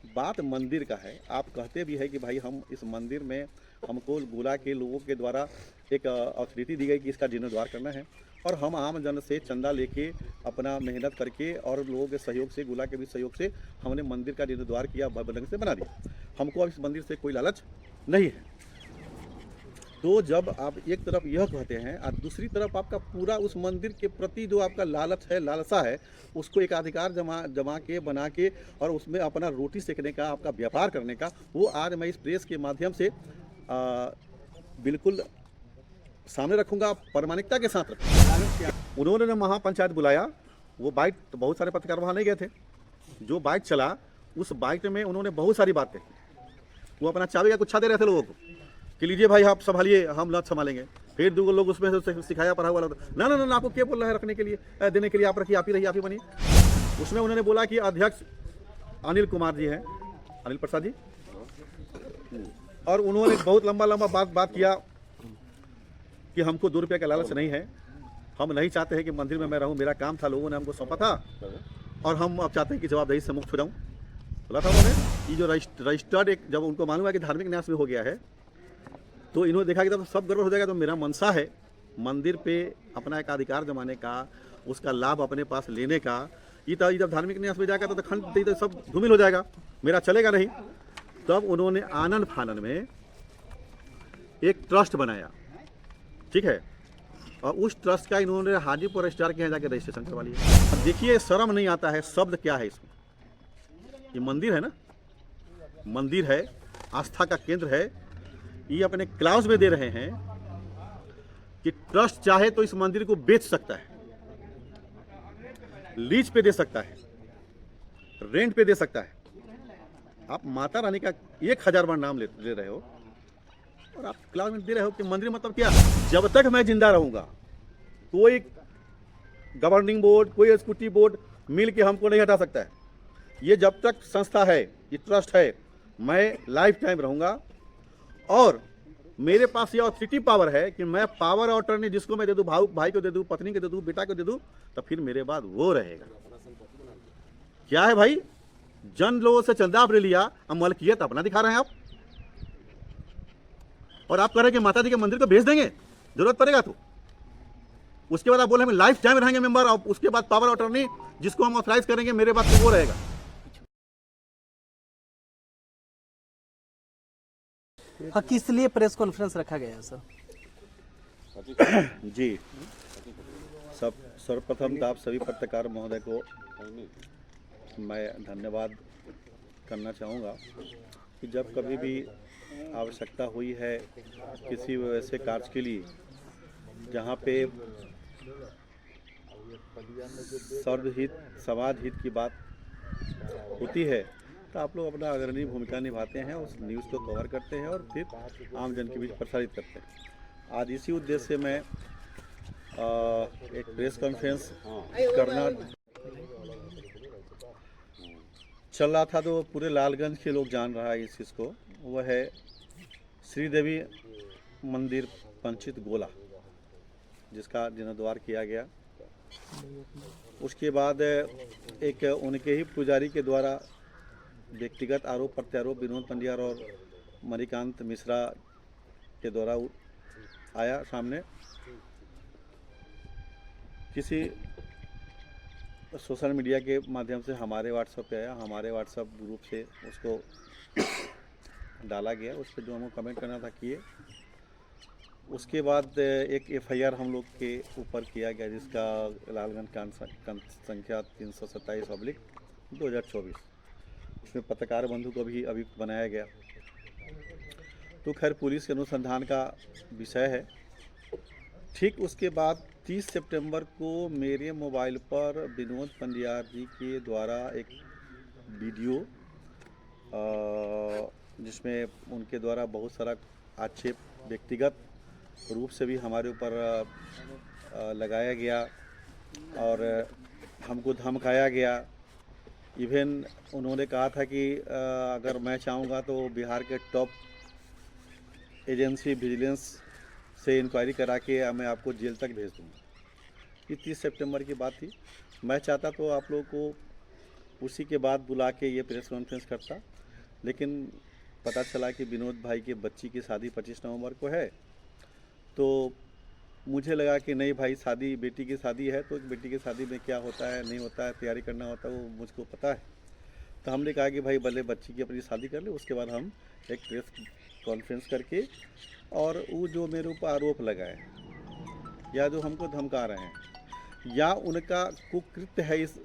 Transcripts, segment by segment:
बात मंदिर का है। आप कहते भी है कि भाई हम इस मंदिर में हमको गोला के लोगों के द्वारा एक अथॉरिटी दी गई कि इसका जीर्णोद्धार करना है, और हम आम जन से चंदा लेके अपना मेहनत करके और लोगों के सहयोग से, गोला के भी सहयोग से हमने मंदिर का जीर्णोद्धार किया, भव्य ढंग से बना दिया। हमको अब इस मंदिर से कोई लालच नहीं है। तो जब आप एक तरफ यह कहते हैं और दूसरी तरफ आपका पूरा उस मंदिर के प्रति जो आपका लालच है, लालसा है, उसको एक अधिकार जमा जमा के बना के और उसमें अपना रोटी सेकने का, आपका व्यापार करने का, वो आज मैं इस प्रेस के माध्यम से बिल्कुल सामने रखूंगा, प्रामाणिकता के साथ रखूंगा। उन्होंने ना महापंचायत बुलाया, वो बाइक, तो बहुत सारे पत्रकार वहाँ नहीं गए थे। जो बाइक चला उस बाइक में उन्होंने बहुत सारी बातें, वो अपना चाबी का गुच्छा दे रहे थे लोगों को कि लीजिए भाई आप संभालिए, हम लत संभालेंगे। फिर दो लोग उसमें से सिखाया पढ़ा हुआ ना ना ना, आपको क्या बोल रहा है रखने के लिए, देने के लिए, आप रखिए, आप ही रहिए, आप ही बनिए। उसमें उन्होंने बोला कि अध्यक्ष अनिल कुमार जी हैं, अनिल प्रसाद जी, और उन्होंने बहुत लंबा बात किया कि हमको 2 रुपये का लालच नहीं है, हम नहीं चाहते हैं कि मंदिर में मैं रहूं, मेरा काम था, लोगों ने हमको सौंपा था और हम अब चाहते हैं कि जवाबदेही से मुक्त हो जाऊँ। बोला था उन्होंने। ये जो रजिस्टर्ड, एक जब उनको मालूम है कि धार्मिक न्यास में हो गया है, तो इन्होंने देखा कि तब सब गड़बड़ हो जाएगा। तो मेरा मनसा है मंदिर पे अपना एक अधिकार जमाने का, उसका लाभ अपने पास लेने का। ये तो जब धार्मिक न्यास में जाएगा तो खंड तो सब धूमिल हो जाएगा, मेरा चलेगा नहीं। तब उन्होंने आनंद फानन में एक ट्रस्ट बनाया, ठीक है, और उस ट्रस्ट का इन्होंने हाजीपुर रजिस्ट्रार के यहाँ जाकर रजिस्ट्रेशन करवा लिया। अब देखिए शर्म नहीं आता है, शब्द क्या है इसमें। ये मंदिर है ना, मंदिर है, आस्था का केंद्र है। ये अपने क्लाउज में दे रहे हैं कि ट्रस्ट चाहे तो इस मंदिर को बेच सकता है, लीज पे दे सकता है, रेंट पे दे सकता है। आप माता रानी का 1000 बार नाम ले रहे हो और आप क्लाउज में दे रहे हो कि मंदिर, मतलब क्या? जब तक मैं जिंदा रहूंगा कोई गवर्निंग बोर्ड, कोई एग्जीक्यूटिव बोर्ड मिल के हमको नहीं हटा सकता है। ये जब तक संस्था है, ये ट्रस्ट है, मैं लाइफ टाइम रहूंगा। और मेरे पास ये ऑथोरिटी पावर है कि मैं पावर ऑफ अटॉर्नी जिसको मैं दे दूं, भाई को दे दूं, पत्नी को दे दूं, बेटा को दे दूं, तो फिर मेरे बाद वो रहेगा। क्या है भाई, जन लोगों से चंदा आपने लिया, अब मलकियत अपना दिखा रहे हैं आप, और आप कह रहे हैं कि माता जी के मंदिर को भेज देंगे जरूरत पड़ेगा तो। उसके बाद आप बोले हम लाइफ टाइम रहेंगे मेंबर, और उसके बाद पावर ऑफ अटॉर्नी जिसको हम ऑथराइज करेंगे मेरे बाद तो वो रहेगा। हाँ, किस लिए प्रेस कॉन्फ्रेंस रखा गया है सर? जी, सर्वप्रथम तो आप सभी पत्रकार महोदय को मैं धन्यवाद करना चाहूँगा कि जब कभी भी आवश्यकता हुई है किसी वैसे कार्य के लिए जहाँ पे सर्वहित, समाज हित की बात होती है, तो आप लोग अपना अग्रणी भूमिका निभाते हैं, उस न्यूज़ को कवर करते हैं और फिर आम जन के बीच प्रसारित करते हैं। आज इसी उद्देश्य से मैं एक प्रेस कॉन्फ्रेंस करना चल रहा था, तो पूरे लालगंज के लोग जान रहा है इस चीज़ को। वह है श्रीदेवी मंदिर पंचित गोला, जिसका जीर्णोद्धार किया गया। उसके बाद एक उनके ही पुजारी के द्वारा व्यक्तिगत आरोप प्रत्यारोप विनोद पंडियार और मणिकांत मिश्रा के द्वारा आया सामने। किसी सोशल मीडिया के माध्यम से हमारे व्हाट्सएप पे आया, हमारे व्हाट्सएप ग्रुप से उसको डाला गया, उस पर जो हमको कमेंट करना था किए। उसके बाद एक FIR हम लोग के ऊपर किया गया, जिसका लालगंज कांड संख्या 327/2024, इसमें पत्रकार बंधु को भी अभियुक्त बनाया गया। तो खैर पुलिस के अनुसंधान का विषय है। ठीक उसके बाद 30 सितंबर को मेरे मोबाइल पर विनोद पंडियार जी के द्वारा एक वीडियो, जिसमें उनके द्वारा बहुत सारा आक्षेप व्यक्तिगत रूप से भी हमारे ऊपर लगाया गया और हमको धमकाया गया। इवन उन्होंने कहा था कि अगर मैं चाहूँगा तो बिहार के टॉप एजेंसी विजिलेंस से इंक्वायरी करा के मैं आपको जेल तक भेज दूँगा। ये 30 सितंबर की बात थी। मैं चाहता तो आप लोगों को उसी के बाद बुला के ये प्रेस कॉन्फ्रेंस करता, लेकिन पता चला कि विनोद भाई की बच्ची की शादी 25 नवंबर को है। तो मुझे लगा कि नहीं भाई, शादी बेटी की शादी है तो बेटी की शादी में क्या होता है नहीं होता है, तैयारी करना होता है, वो मुझको पता है। तो हमने कहा कि भाई भले बच्ची की अपनी शादी कर ले, उसके बाद हम एक प्रेस कॉन्फ्रेंस करके, और वो जो मेरे ऊपर आरोप लगाए या जो हमको धमका रहे हैं या उनका कुकृत्य है इस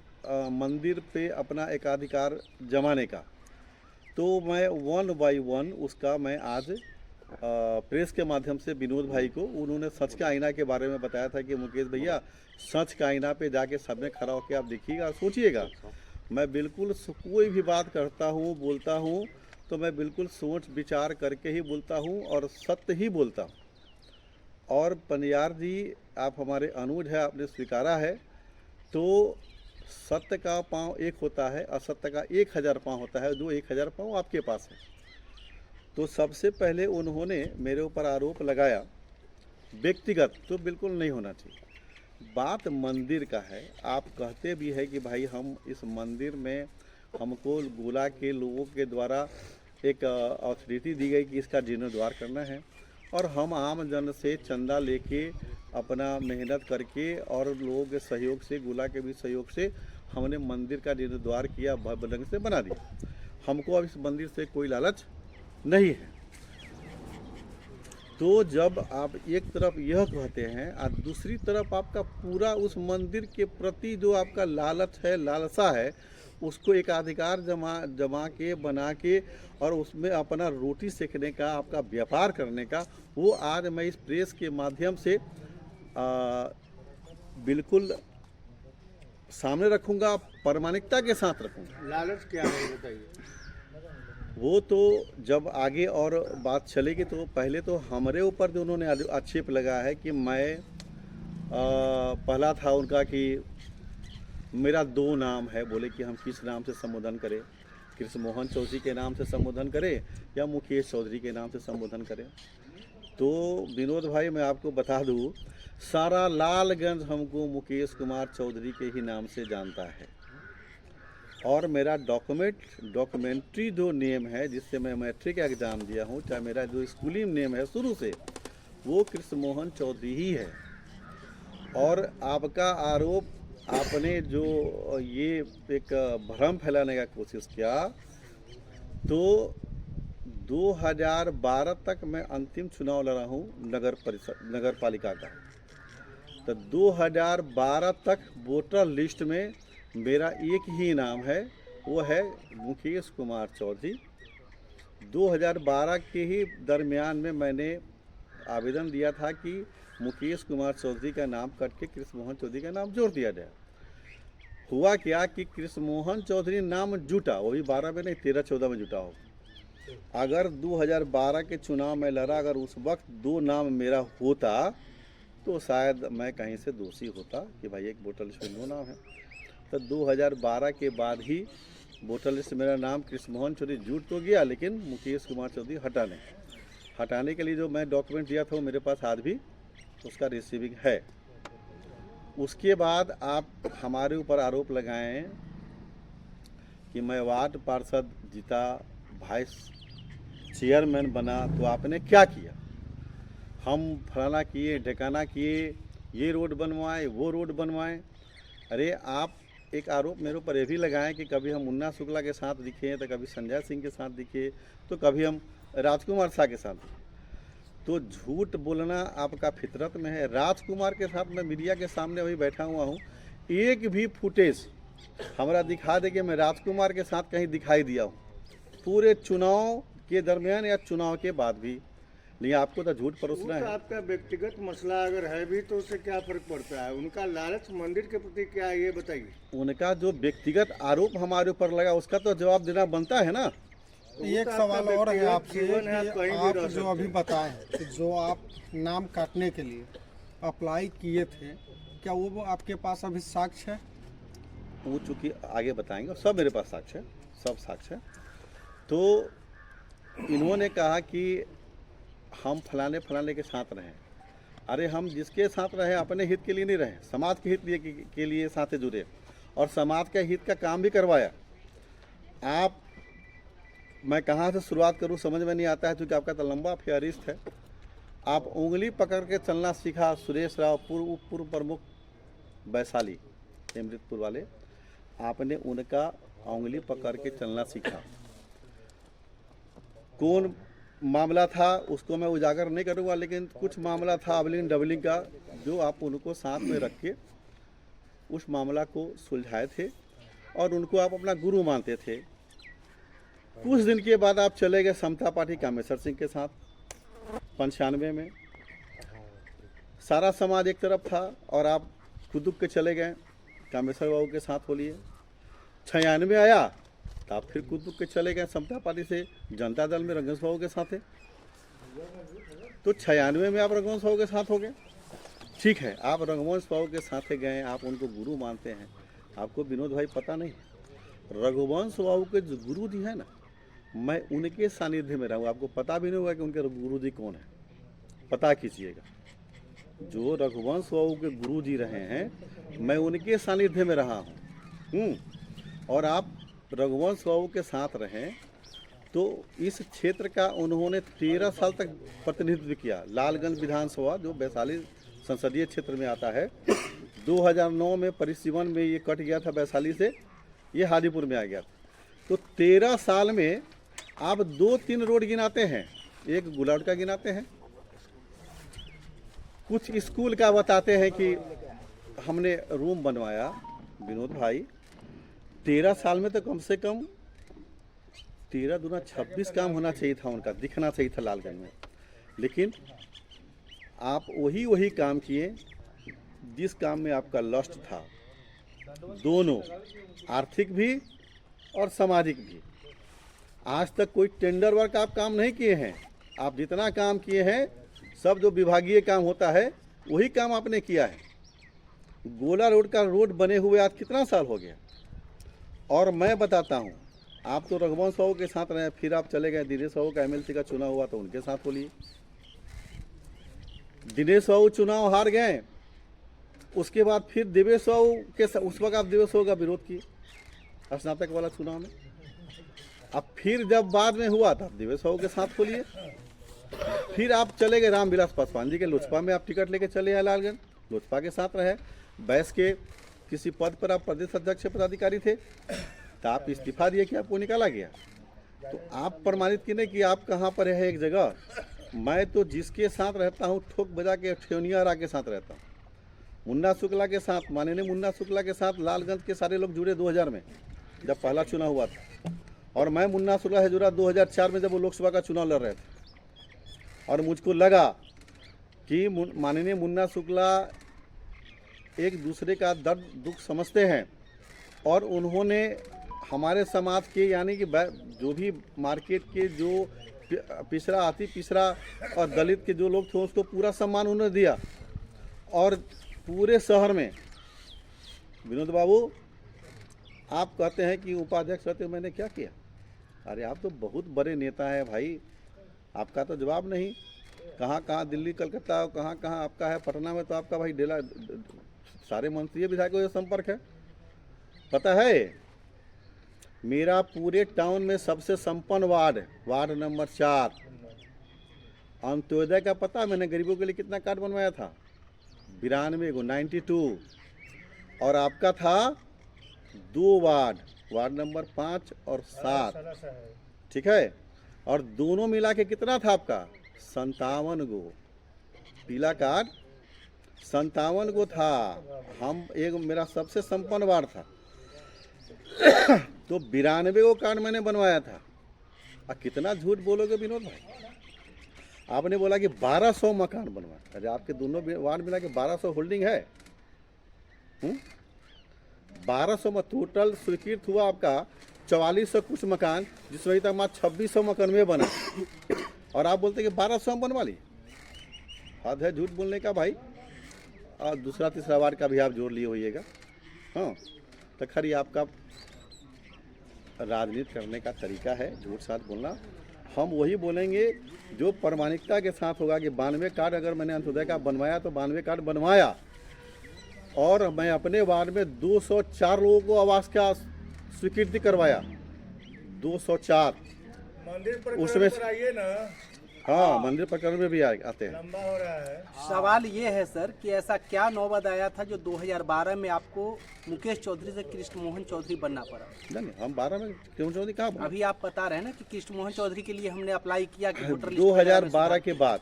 मंदिर पे अपना एकाधिकार जमाने का, तो मैं 1 बाय 1 उसका मैं आज प्रेस के माध्यम से विनोद भाई को, उन्होंने सच का आईना के बारे में बताया था कि मुकेश भैया सच का आईना पे जाके सब में खड़ा होकर आप देखिएगा, सोचिएगा। मैं बिल्कुल कोई भी बात करता हूँ बोलता हूँ तो मैं बिल्कुल सोच विचार करके ही बोलता हूँ और सत्य ही बोलता हूँ। और पनियार जी, आप हमारे अनुज है, आपने स्वीकारा है, तो सत्य का पाँव एक होता है, असत्य का 1000 पाँव होता है, जो 1000 पाँव आपके पास है। तो सबसे पहले उन्होंने मेरे ऊपर आरोप लगाया व्यक्तिगत, तो बिल्कुल नहीं होना चाहिए। बात मंदिर का है, आप कहते भी है कि भाई हम इस मंदिर में, हमको गोला के लोगों के द्वारा एक अथॉरिटी दी गई कि इसका जीर्णोद्धार करना है, और हम आम जन से चंदा लेके अपना मेहनत करके और लोगों के सहयोग से, गोला के भी सहयोग से हमने मंदिर का जीर्णोद्धार किया, भव्य ढंग से बना दिया। हमको अब इस मंदिर से कोई लालच नहीं है। तो जब आप एक तरफ यह कहते हैं और दूसरी तरफ आपका पूरा उस मंदिर के प्रति जो आपका लालच है, लालसा है, उसको एक अधिकार जमा के बना के और उसमें अपना रोटी सेकने का, आपका व्यापार करने का, वो आज मैं इस प्रेस के माध्यम से बिल्कुल सामने रखूंगा, प्रामाणिकता के साथ रखूंगा। लालच क्या है बताइए? वो तो जब आगे और बात चलेगी, तो पहले तो हमारे ऊपर जो उन्होंने आक्षेप लगा है कि मैं पहला था उनका कि मेरा 2 नाम है, बोले कि हम किस नाम से संबोधन करें, कृष्ण मोहन चौधरी के नाम से संबोधन करें या मुकेश चौधरी के नाम से संबोधन करें। तो विनोद भाई, मैं आपको बता दूं, सारा लालगंज हमको मुकेश कुमार चौधरी के ही नाम से जानता है, और मेरा डॉक्यूमेंट्री जो नेम है जिससे मैं मैट्रिक एग्ज़ाम दिया हूँ, चाहे मेरा जो स्कूलिंग नेम है शुरू से, वो कृष्ण मोहन चौधरी ही है। और आपका आरोप, आपने जो ये एक भ्रम फैलाने का कोशिश किया, तो 2012 तक मैं अंतिम चुनाव लड़ा हूँ नगर पालिका का। तो 2012 तक वोटर लिस्ट में मेरा एक ही नाम है, वो है मुकेश कुमार चौधरी। 2012 के ही दरमियान में मैंने आवेदन दिया था कि मुकेश कुमार चौधरी का नाम कट के कृष्ण मोहन चौधरी का नाम जोड़ दिया जाए। हुआ क्या कि कृष्ण मोहन चौधरी नाम जुटा, वो भी 12 में नहीं, 13-14 में जुटा हो। अगर 2012 के चुनाव में लड़ा, अगर उस वक्त 2 नाम मेरा होता तो शायद मैं कहीं से दोषी होता कि भाई एक वोटर लिस्ट में 2 नाम है। तो 2012 के बाद ही वोटर लिस्ट मेरा नाम कृष्ण मोहन चौधरी जुट तो गया, लेकिन मुकेश कुमार चौधरी हटाने के लिए जो मैं डॉक्यूमेंट दिया था वो मेरे पास आज भी उसका रिसीविंग है। उसके बाद आप हमारे ऊपर आरोप लगाएं कि मैं वार्ड पार्षद जीता, वाइस चेयरमैन बना, तो आपने क्या किया, हम फलाना किए, ढकाना किए, ये रोड बनवाए, वो रोड बनवाए। अरे आप एक आरोप मेरे ऊपर ये भी लगाएं कि कभी हम मुन्ना शुक्ला के साथ दिखे, तो कभी संजय सिंह के साथ दिखे, तो कभी हम राजकुमार शाह के साथ दिखे। तो झूठ बोलना आपका फितरत में है। राजकुमार के साथ मैं मीडिया के सामने अभी बैठा हुआ हूँ, एक भी फुटेज हमारा दिखा दे कि मैं राजकुमार के साथ कहीं दिखाई दिया हूँ, पूरे चुनाव के दरमियान या चुनाव के बाद भी। लेकिन आपको तो झूठ परोसना है। आपका व्यक्तिगत मसला अगर है भी तो उससे क्या फर्क पड़ता है? उनका लालच मंदिर के प्रति क्या है ये बताइए। उनका जो व्यक्तिगत आरोप हमारे ऊपर लगा उसका तो जवाब देना बनता है ना। एक सवाल और है आपसे जीवन है, आप कि कहीं भी आप रह जो सकते अभी बताए कि जो आप नाम काटने के लिए अप्लाई किए थे, क्या वो आपके पास अभी साक्ष्य है? वो चूँकि आगे बताएंगे, सब मेरे पास साक्ष्य है, सब साक्ष्य है। तो इन्होंने कहा कि हम फलाने के साथ रहें। अरे हम जिसके साथ रहे अपने हित के लिए नहीं रहे, समाज के हित के लिए साथ जुड़े और समाज के हित का काम भी करवाया। आप, मैं कहाँ से शुरुआत करूँ समझ में नहीं आता है, क्योंकि आपका तो लंबा फेहरिस्त है। आप उंगली पकड़ के चलना सीखा सुरेश राव, पूर्व प्रमुख वैशाली अमृतपुर वाले, आपने उनका उंगली पकड़ के चलना सीखा। कौन मामला था उसको मैं उजागर नहीं करूँगा, लेकिन कुछ मामला था अबलिंग डबलिंग का, जो आप उनको साथ में रख के उस मामला को सुलझाए थे और उनको आप अपना गुरु मानते थे। कुछ दिन के बाद आप चले गए समता पार्टी कामेश्वर सिंह के साथ 95 में। सारा समाज एक तरफ था और आप कुदुक के चले गए कामेश्वर बाबू के साथ हो लिए। 96 आया तो आप फिर कुदुक के चले गए समता पार्टी से जनता दल में रघुवंश बाबू के साथ थे। तो 96 में आप रघुवंश बाबू के साथ हो गए। ठीक है, आप रघुवंश बाबू के साथ गए, आप उनको गुरु मानते हैं। आपको विनोद भाई पता नहीं, रघुवंश बाबू के जो गुरु जी है ना, मैं उनके सानिध्य में रहूँ। आपको पता भी नहीं होगा कि उनके गुरु जी कौन है, पता कीजिएगा। जो रघुवंश बाबू के गुरु जी रहे हैं, मैं उनके सानिध्य में रहा हूँ। और आप रघुवंश बाबू के साथ रहें तो इस क्षेत्र का उन्होंने 13 साल तक प्रतिनिधित्व किया। लालगंज विधानसभा जो वैशाली संसदीय क्षेत्र में आता है, 2009 में परिसीवन में ये कट गया था वैशाली से, ये हाजीपुर में आ गया। तो 13 साल में आप 2-3 रोड गिनाते हैं, एक गुलाट का गिनाते हैं, कुछ स्कूल का बताते हैं कि हमने रूम बनवाया। विनोद भाई 13 साल में तो कम से कम 13 दूना 26 काम होना चाहिए था, उनका दिखना चाहिए था लालगंज में। लेकिन आप वही काम किए जिस काम में आपका लस्ट था, दोनों, आर्थिक भी और सामाजिक भी। आज तक कोई टेंडर वर्क आप काम नहीं किए हैं। आप जितना काम किए हैं सब जो विभागीय काम होता है वही काम आपने किया है। गोला रोड का रोड बने हुए आज कितना साल हो गया। और मैं बताता हूँ, आप तो रघुवंश बाबू के साथ रहे, फिर आप चले गए दिनेश बाबू का एमएलसी का चुनाव हुआ तो उनके साथ बोलिए। दिनेश बाबू चुनाव हार गए, उसके बाद फिर देवेश बाबू के, उस वक्त आप देवेश बाबू का विरोध किए स्नातक वाला चुनाव में। अब फिर जब बाद में हुआ तब देवेश बाबू के साथ खोलिए। फिर आप चले गए रामविलास पासवान जी के लोजपा में, आप टिकट लेके चले आए लालगंज, लोजपा के साथ रहे। बैस के किसी पद पर आप प्रदेश अध्यक्ष पदाधिकारी थे तो आप इस्तीफा दिए कि आपको निकाला गया। तो आप प्रमाणित की नहीं कि आप कहाँ पर है एक जगह। मैं तो जिसके साथ रहता हूँ ठोक बजा के ठेवनिया के साथ रहता हूँ। मुन्ना शुक्ला के साथ, माननीय मुन्ना शुक्ला के साथ लालगंज के सारे लोग जुड़े 2000 में जब पहला चुनाव हुआ था। और मैं मुन्ना शुक्ला से जुड़ा 2004 में जब वो लोकसभा का चुनाव लड़ रहे थे। और मुझको लगा कि माननीय मुन्ना शुक्ला एक दूसरे का दर्द दुख समझते हैं और उन्होंने हमारे समाज के, यानी कि जो भी मार्केट के जो पिछड़ा, अति पिछड़ा और दलित के जो लोग थे उसको पूरा सम्मान उन्होंने दिया। और पूरे शहर में विनोद बाबू आप कहते हैं कि उपाध्यक्ष रहते, मैंने क्या किया? अरे आप तो बहुत बड़े नेता हैं भाई, आपका तो जवाब नहीं। कहाँ कहाँ दिल्ली कलकत्ता, कहाँ कहाँ आपका है, पटना में तो आपका भाई डेला सारे मंत्री विधायकों से संपर्क है। पता है, मेरा पूरे टाउन में सबसे संपन्न वार्ड नंबर 4 अंत्योदय का पता है मैंने गरीबों के लिए कितना कार्ड बनवाया था? 92 को, 92। और आपका था 2 वार्ड नंबर 5 और 7, ठीक है। और दोनों मिला के कितना था आपका? 57 गो पीला कार्ड, 57 गो था। हम एक, मेरा सबसे संपन्न वार्ड था तो 92 गो कार्ड मैंने बनवाया था। अब कितना झूठ बोलोगे विनोद भाई? आपने बोला कि 1200 मकान बनवा। अरे आपके दोनों वार्ड मिला के 1200 होल्डिंग है। 1200 में टोटल स्वीकृत हुआ आपका 4400 कुछ मकान, जिसमें तक मात्र 2600 मकान में बना। और आप बोलते कि 1200 हम बनवा ली। हद है झूठ बोलने का भाई। और दूसरा तीसरा वार्ड का भी आप जोड़ लिए होइएगा। हाँ, तो खरी आपका राजनीति करने का तरीका है झूठ साथ बोलना। हम वही बोलेंगे जो प्रामाणिकता के साथ होगा कि 92 कार्ड अगर मैंने अंत्योदय का बनवाया तो 92 कार्ड बनवाया। और मैं अपने वार्ड में 204 लोगों को आवास का स्वीकृति करवाया। 204 मंदिर पर उसमें आइए ना, हाँ मंदिर प्रकरण में भी आते हैं। लंबा हो रहा है। सवाल ये है सर कि ऐसा क्या नौबत आया था जो 2012 में आपको मुकेश चौधरी से कृष्ण मोहन चौधरी बनना पड़ा? नहीं हम 12 में क्यों चौधरी कहाँ बने? अभी आप बता रहे हैं ना कि कृष्ण मोहन चौधरी के लिए हमने अप्लाई किया कि वोटर लिस्ट में नाम 2012 के बाद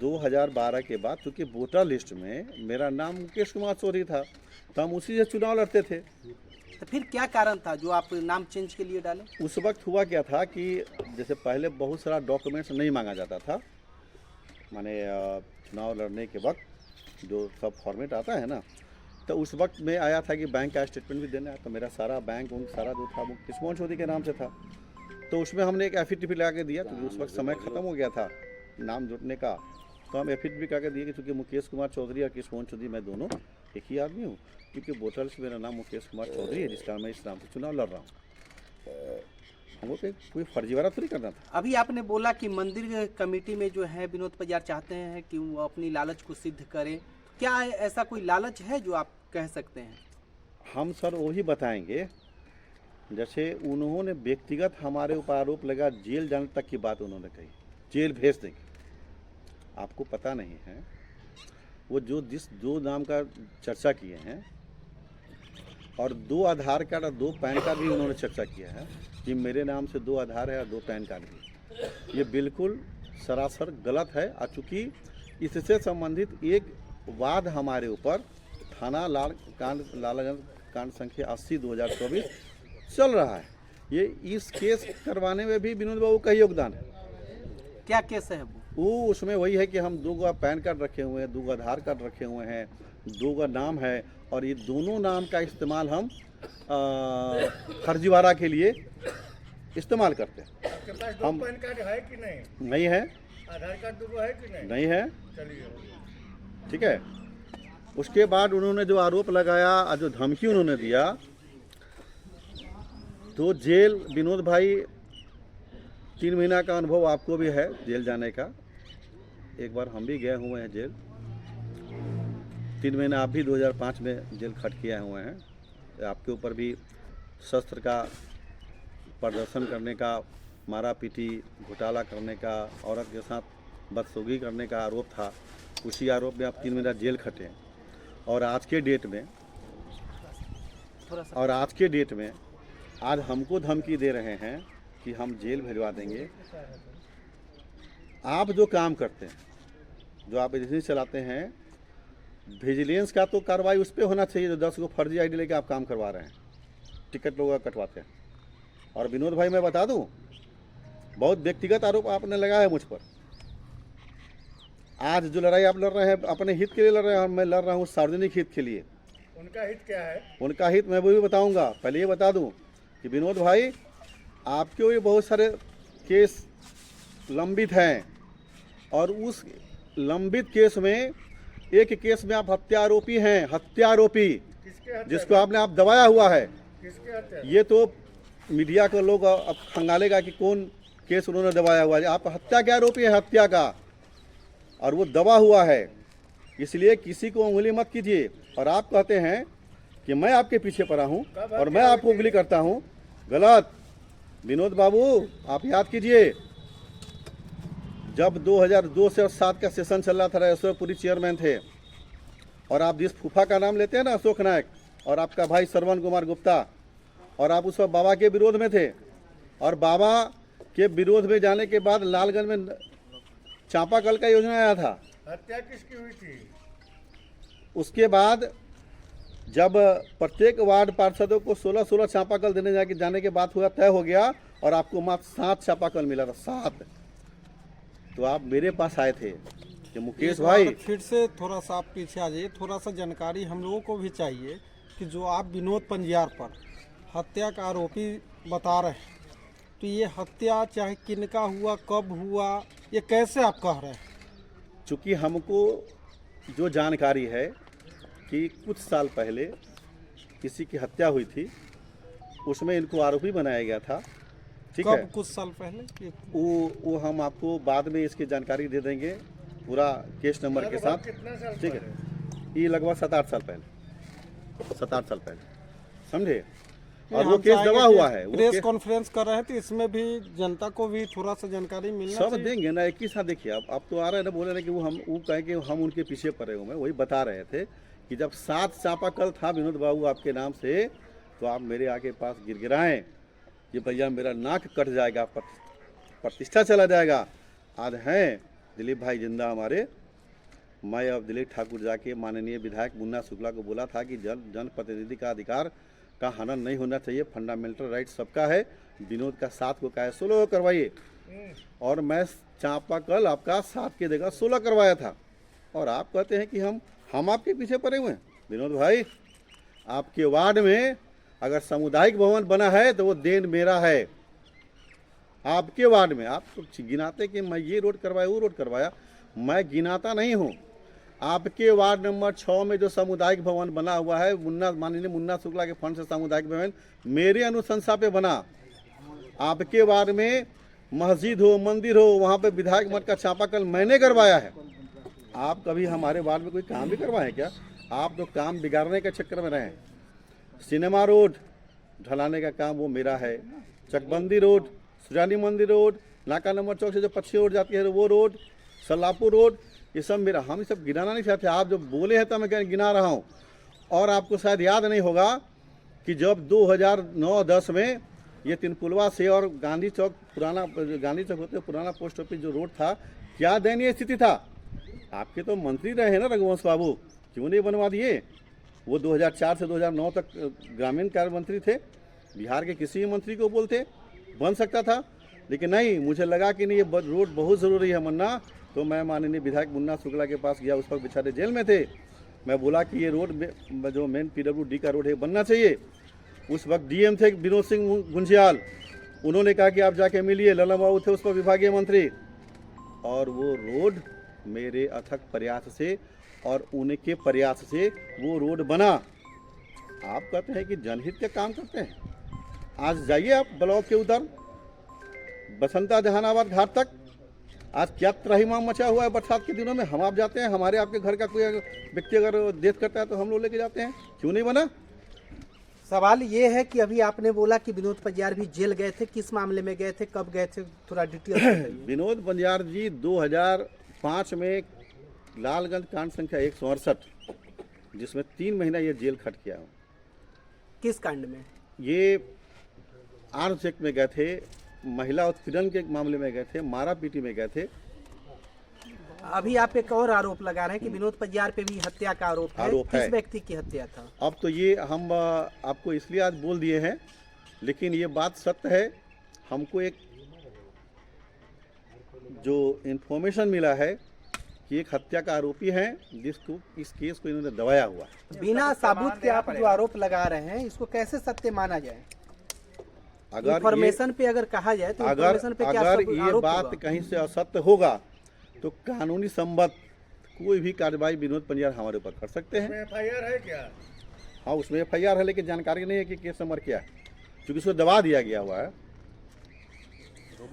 2012 के बाद क्योंकि वोटर लिस्ट में मेरा नाम मुकेश कुमार चौधरी था तो हम उसी से चुनाव लड़ते थे। तो फिर क्या कारण था जो आप नाम चेंज के लिए डाले? उस वक्त हुआ क्या था कि जैसे पहले बहुत सारा डॉक्यूमेंट्स नहीं मांगा जाता था, माने चुनाव लड़ने के वक्त जो सब फॉर्मेट आता है ना, तो उस वक्त में आया था कि बैंक का स्टेटमेंट भी देना है, तो मेरा सारा बैंक उन सारा जो था वो कृष्ण मोहन चौधरी के नाम से था। तो उसमें हमने एक एफिडेविट लगा के दिया क्योंकि उस वक्त समय ख़त्म हो गया था नाम जुटने का, तो हम एफिडेविट लगा के दिए कि चूँकि मुकेश कुमार चौधरी और कृष्ण मोहन चौधरी मैं दोनों एक ही आदमी हूँ, क्योंकि वोटर लिस्ट में मेरा नाम मुकेश कुमार चौधरी है, जिस कारण मैं इस नाम से चुनाव लड़ रहा हूँ। हमको कोई फर्जीवाड़ा थोड़ी करना था। अभी आपने बोला कि मंदिर कमेटी में जो है विनोद पजार चाहते हैं कि वो अपनी लालच को सिद्ध करें, क्या ऐसा कोई लालच है जो आप कह सकते हैं? हम सर वही बताएंगे, जैसे उन्होंने व्यक्तिगत हमारे ऊपर आरोप लगा, जेल जाने तक की बात उन्होंने कही, जेल भेज देंगे। आपको पता नहीं है वो जिस 2 नाम का चर्चा किए हैं और 2 आधार कार्ड और 2 पैन कार्ड भी उन्होंने चर्चा किया है कि मेरे नाम से 2 आधार है और 2 पैन कार्ड भी, ये बिल्कुल सरासर गलत है। और चूँकि इससे संबंधित एक वाद हमारे ऊपर थाना लालगंज कांड संख्या 80/2024 चल रहा है, ये इस केस करवाने में भी विनोद बाबू का ही योगदान है। क्या केस है वो? उसमें वही है कि हम 2 पैन कार्ड रखे हुए हैं, 2 आधार कार्ड रखे हुए हैं, 2 नाम है और ये दोनों नाम का इस्तेमाल हम फर्जीवाड़ा के लिए इस्तेमाल करते हैं। आपके पास 2 पैन कार्ड है कि नहीं? नहीं है। आधार कार्ड 2 है कि नहीं? नहीं है। चलिए ठीक है। उसके बाद उन्होंने जो आरोप लगाया और जो धमकी उन्होंने दिया, तो जेल विनोद भाई 3 महीना का अनुभव आपको भी है जेल जाने का, एक बार हम भी गए हुए हैं जेल, 3 महीना आप भी 2005 में जेल खट किए हुए हैं। आपके ऊपर भी शस्त्र का प्रदर्शन करने का, मारा पीटी, घोटाला करने का, औरत के साथ बदसलूकी करने का आरोप था। उसी आरोप में आप 3 महीना जेल खटे और आज के डेट में आज हमको धमकी दे रहे हैं कि हम जेल भिजवा देंगे। आप जो काम करते हैं, जो आप एजेंसी चलाते हैं, विजिलेंस का तो कार्रवाई उस पर होना चाहिए जो 10 को फर्जी आईडी लेके आप काम करवा रहे हैं, टिकट लोगों का कटवाते हैं। और विनोद भाई मैं बता दूं, बहुत व्यक्तिगत आरोप आपने लगाया है मुझ पर। आज जो लड़ाई आप लड़ रहे हैं अपने हित के लिए लड़ रहे हैं और मैं लड़ रहा हूँ सार्वजनिक हित के लिए। उनका हित क्या है? उनका हित मैं वो भी बताऊंगा। पहले ये बता दूं कि विनोद भाई आपके भी बहुत सारे केस लंबित हैं और उस लंबित केस में एक केस में आप हत्या आरोपी हैं, हत्या आरोपी, किसके हत्या? जिसको आपने आप दबाया हुआ है। किसके हत्या? ये तो मीडिया के लोग अब खंगालेगा कि कौन केस उन्होंने दबाया हुआ है। आप हत्या के आरोपी है, हत्या का, और वो दबा हुआ है, इसलिए किसी को उंगली मत कीजिए। और आप कहते हैं कि मैं आपके पीछे पड़ा हूँ और मैं आपको उंगली करता हूँ, गलत। विनोद बाबू आप याद कीजिए, जब 2002 से 2007 का सेशन चल रहा था, राजेश्वरपुरी चेयरमैन थे, और आप जिस फूफा का नाम लेते हैं ना, अशोक नायक, और आपका भाई श्रवण कुमार गुप्ता, और आप उस वक्त बाबा के विरोध में थे, और बाबा के विरोध में जाने के बाद लालगंज में चापाकल का योजना आया था। हत्या किसकी हुई थी? उसके बाद जब प्रत्येक वार्ड पार्षदों को 16-16 चापाकल देने जाने के बाद हुआ, तय हो गया, और आपको मात्र 7 चापाकल मिला था, 7। तो आप मेरे पास आए थे कि मुकेश भाई, फिर से थोड़ा सा आप पीछे आ जाइए, थोड़ा सा जानकारी हम लोगों को भी चाहिए कि जो आप विनोद पंजियार पर हत्या का आरोपी बता रहे हैं, तो ये हत्या चाहे किनका हुआ, कब हुआ, ये कैसे आप कह रहे हैं? चूँकि हमको जो जानकारी है कि कुछ साल पहले किसी की हत्या हुई थी, उसमें इनको आरोपी बनाया गया था। ठीक है, कुछ साल पहले? वो हम आपको बाद में इसकी जानकारी दे देंगे पूरा केस नंबर के साथ। कितना साल? ठीक है, ये लगभग 7-8 साल पहले, 7-8 साल पहले, समझे। और वो हम केस चाहेंगे दबा कि हुआ है, वो प्रेस केस- कॉन्फ्रेंस कर रहे हैं तो इसमें भी जनता को भी थोड़ा सा जानकारी मिलना सब चाहिए। देंगे ना, एक ही साथ। देखिए अब तो आ रहा है ना, बोले ना कि वो कहे कि हम उनके पीछे पड़े हुए हैं। वही बता रहे थे कि जब 7 चापाकल था विनोद बाबू आपके नाम से, तो आप मेरे आके पास गिड़गिड़ाएं कि भैया मेरा नाक कट जाएगा, प्रतिष्ठा चला जाएगा। आज हैं दिलीप भाई जिंदा हमारे। मैं अब दिलीप ठाकुर जाके माननीय विधायक मुन्ना शुक्ला को बोला था कि जनप्रतिनिधि का अधिकार का हनन नहीं होना चाहिए, फंडामेंटल राइट सबका है। विनोद का 7 को कहा 16 करवाइए, और मैं चापाकल आपका 7 के जगह 16 करवाया था। और आप कहते हैं कि हम आपके पीछे पड़े हुए हैं। विनोद भाई, आपके वार्ड में अगर सामुदायिक भवन बना है तो वो देन मेरा है। आपके वार्ड में आप तो गिनाते कि मैं ये रोड करवाया, वो रोड करवाया, मैं गिनाता नहीं हूँ। आपके वार्ड नंबर 6 में जो सामुदायिक भवन बना हुआ है, माननीय मुन्ना शुक्ला के फंड से सामुदायिक भवन मेरे अनुशंसा पे बना। आपके वार्ड में मस्जिद हो, मंदिर हो, वहाँ पे विधायक मठ का चापाकल मैंने करवाया है। आप कभी हमारे वार्ड में कोई काम भी करवाए क्या? आप तो काम बिगाड़ने के चक्कर में रहे हैं। सिनेमा रोड ढलाने का काम वो मेरा है। चकबंदी रोड, सुजानी मंदिर रोड, नाका नंबर चौक से जो पक्षी रोड जाती है वो रोड, सल्लापुर रोड, ये सब मेरा। हम ये सब गिनाना नहीं चाहते। आप जब बोले हैं तो मैं गिना रहा हूँ। और आपको शायद याद नहीं होगा कि जब 2009-10 में ये तिनपुलवा से और गांधी चौक, पुराना गांधी चौक होते पुराना पोस्ट ऑफिस जो रोड था, क्या दयनीय स्थिति था। आपके तो मंत्री रहे हैं ना रघुवंश बाबू, क्यों नहीं बनवा दिए? वो 2004 से 2009 तक ग्रामीण कार्य मंत्री थे। बिहार के किसी भी मंत्री को बोलते बन सकता था, लेकिन नहीं, मुझे लगा कि नहीं, ये रोड बहुत ज़रूरी है मन्ना। तो मैं माननीय विधायक मुन्ना शुक्ला के पास गया। उस वक्त बेचारे जेल में थे। मैं बोला कि ये रोड जो मेन PWD का रोड है बनना चाहिए। उस वक्त DM थे विनोद सिंह गुंजियाल, उन्होंने कहा कि आप जाके मिलिए। ललन बाबू थे उस पर विभागीय मंत्री। और वो रोड मेरे अथक प्रयास से और उनके प्रयास से वो रोड बना। आप कहते हैं कि जनहित के काम करते हैं। आज जाइए आप ब्लॉक के उधर बसंता जहानाबाद घाट तक, आज क्या त्राहिमाम मचा हुआ है बरसात के दिनों में। हम आप जाते हैं, हमारे आपके घर का कोई व्यक्ति अगर डेथ करता है तो हम लोग लेके जाते हैं। क्यों नहीं बना? सवाल ये है कि अभी आपने बोला कि विनोद पंजार भी जेल गए थे, किस मामले में गए थे, कब गए थे, थोड़ा डिटेल बताइए। विनोद पंजार जी 2005 में लालगंज कांड संख्या 168, जिसमें 3 महीना ये जेल खट किया हूँ। किस कांड में? ये आर्म्स एक्ट में गए थे, महिला उत्पीड़न के मामले में गए थे, मारा पीटी में गए थे। अभी आप एक और आरोप लगा रहे हैं कि विनोद पंजार पे भी हत्या का आरोप है। किस व्यक्ति की हत्या था? अब तो ये हम आपको इसलिए आज बोल दिए हैं, लेकिन ये बात सत्य है। हमको एक जो इन्फॉर्मेशन मिला है कि एक हत्या का आरोपी है जिसको इस केस को इन्होंने दबाया हुआ है। बिना सबूत के आप जो आरोप लगा रहे हैं, इसको कैसे सत्य माना जाए? अगर इन्फॉर्मेशन पे अगर कहा जाए तो अगर इन्फॉर्मेशन पे क्या अगर सब ये आरोप बात होगा? कहीं से असत्य होगा तो कानूनी संबद्ध कोई भी कार्रवाई विनोद पंजार हमारे ऊपर कर सकते हैं। FIR है क्या? हाँ, उसमें FIR है, लेकिन जानकारी नहीं है कि केस नंबर क्या है, क्योंकि उसको दबा दिया गया हुआ है।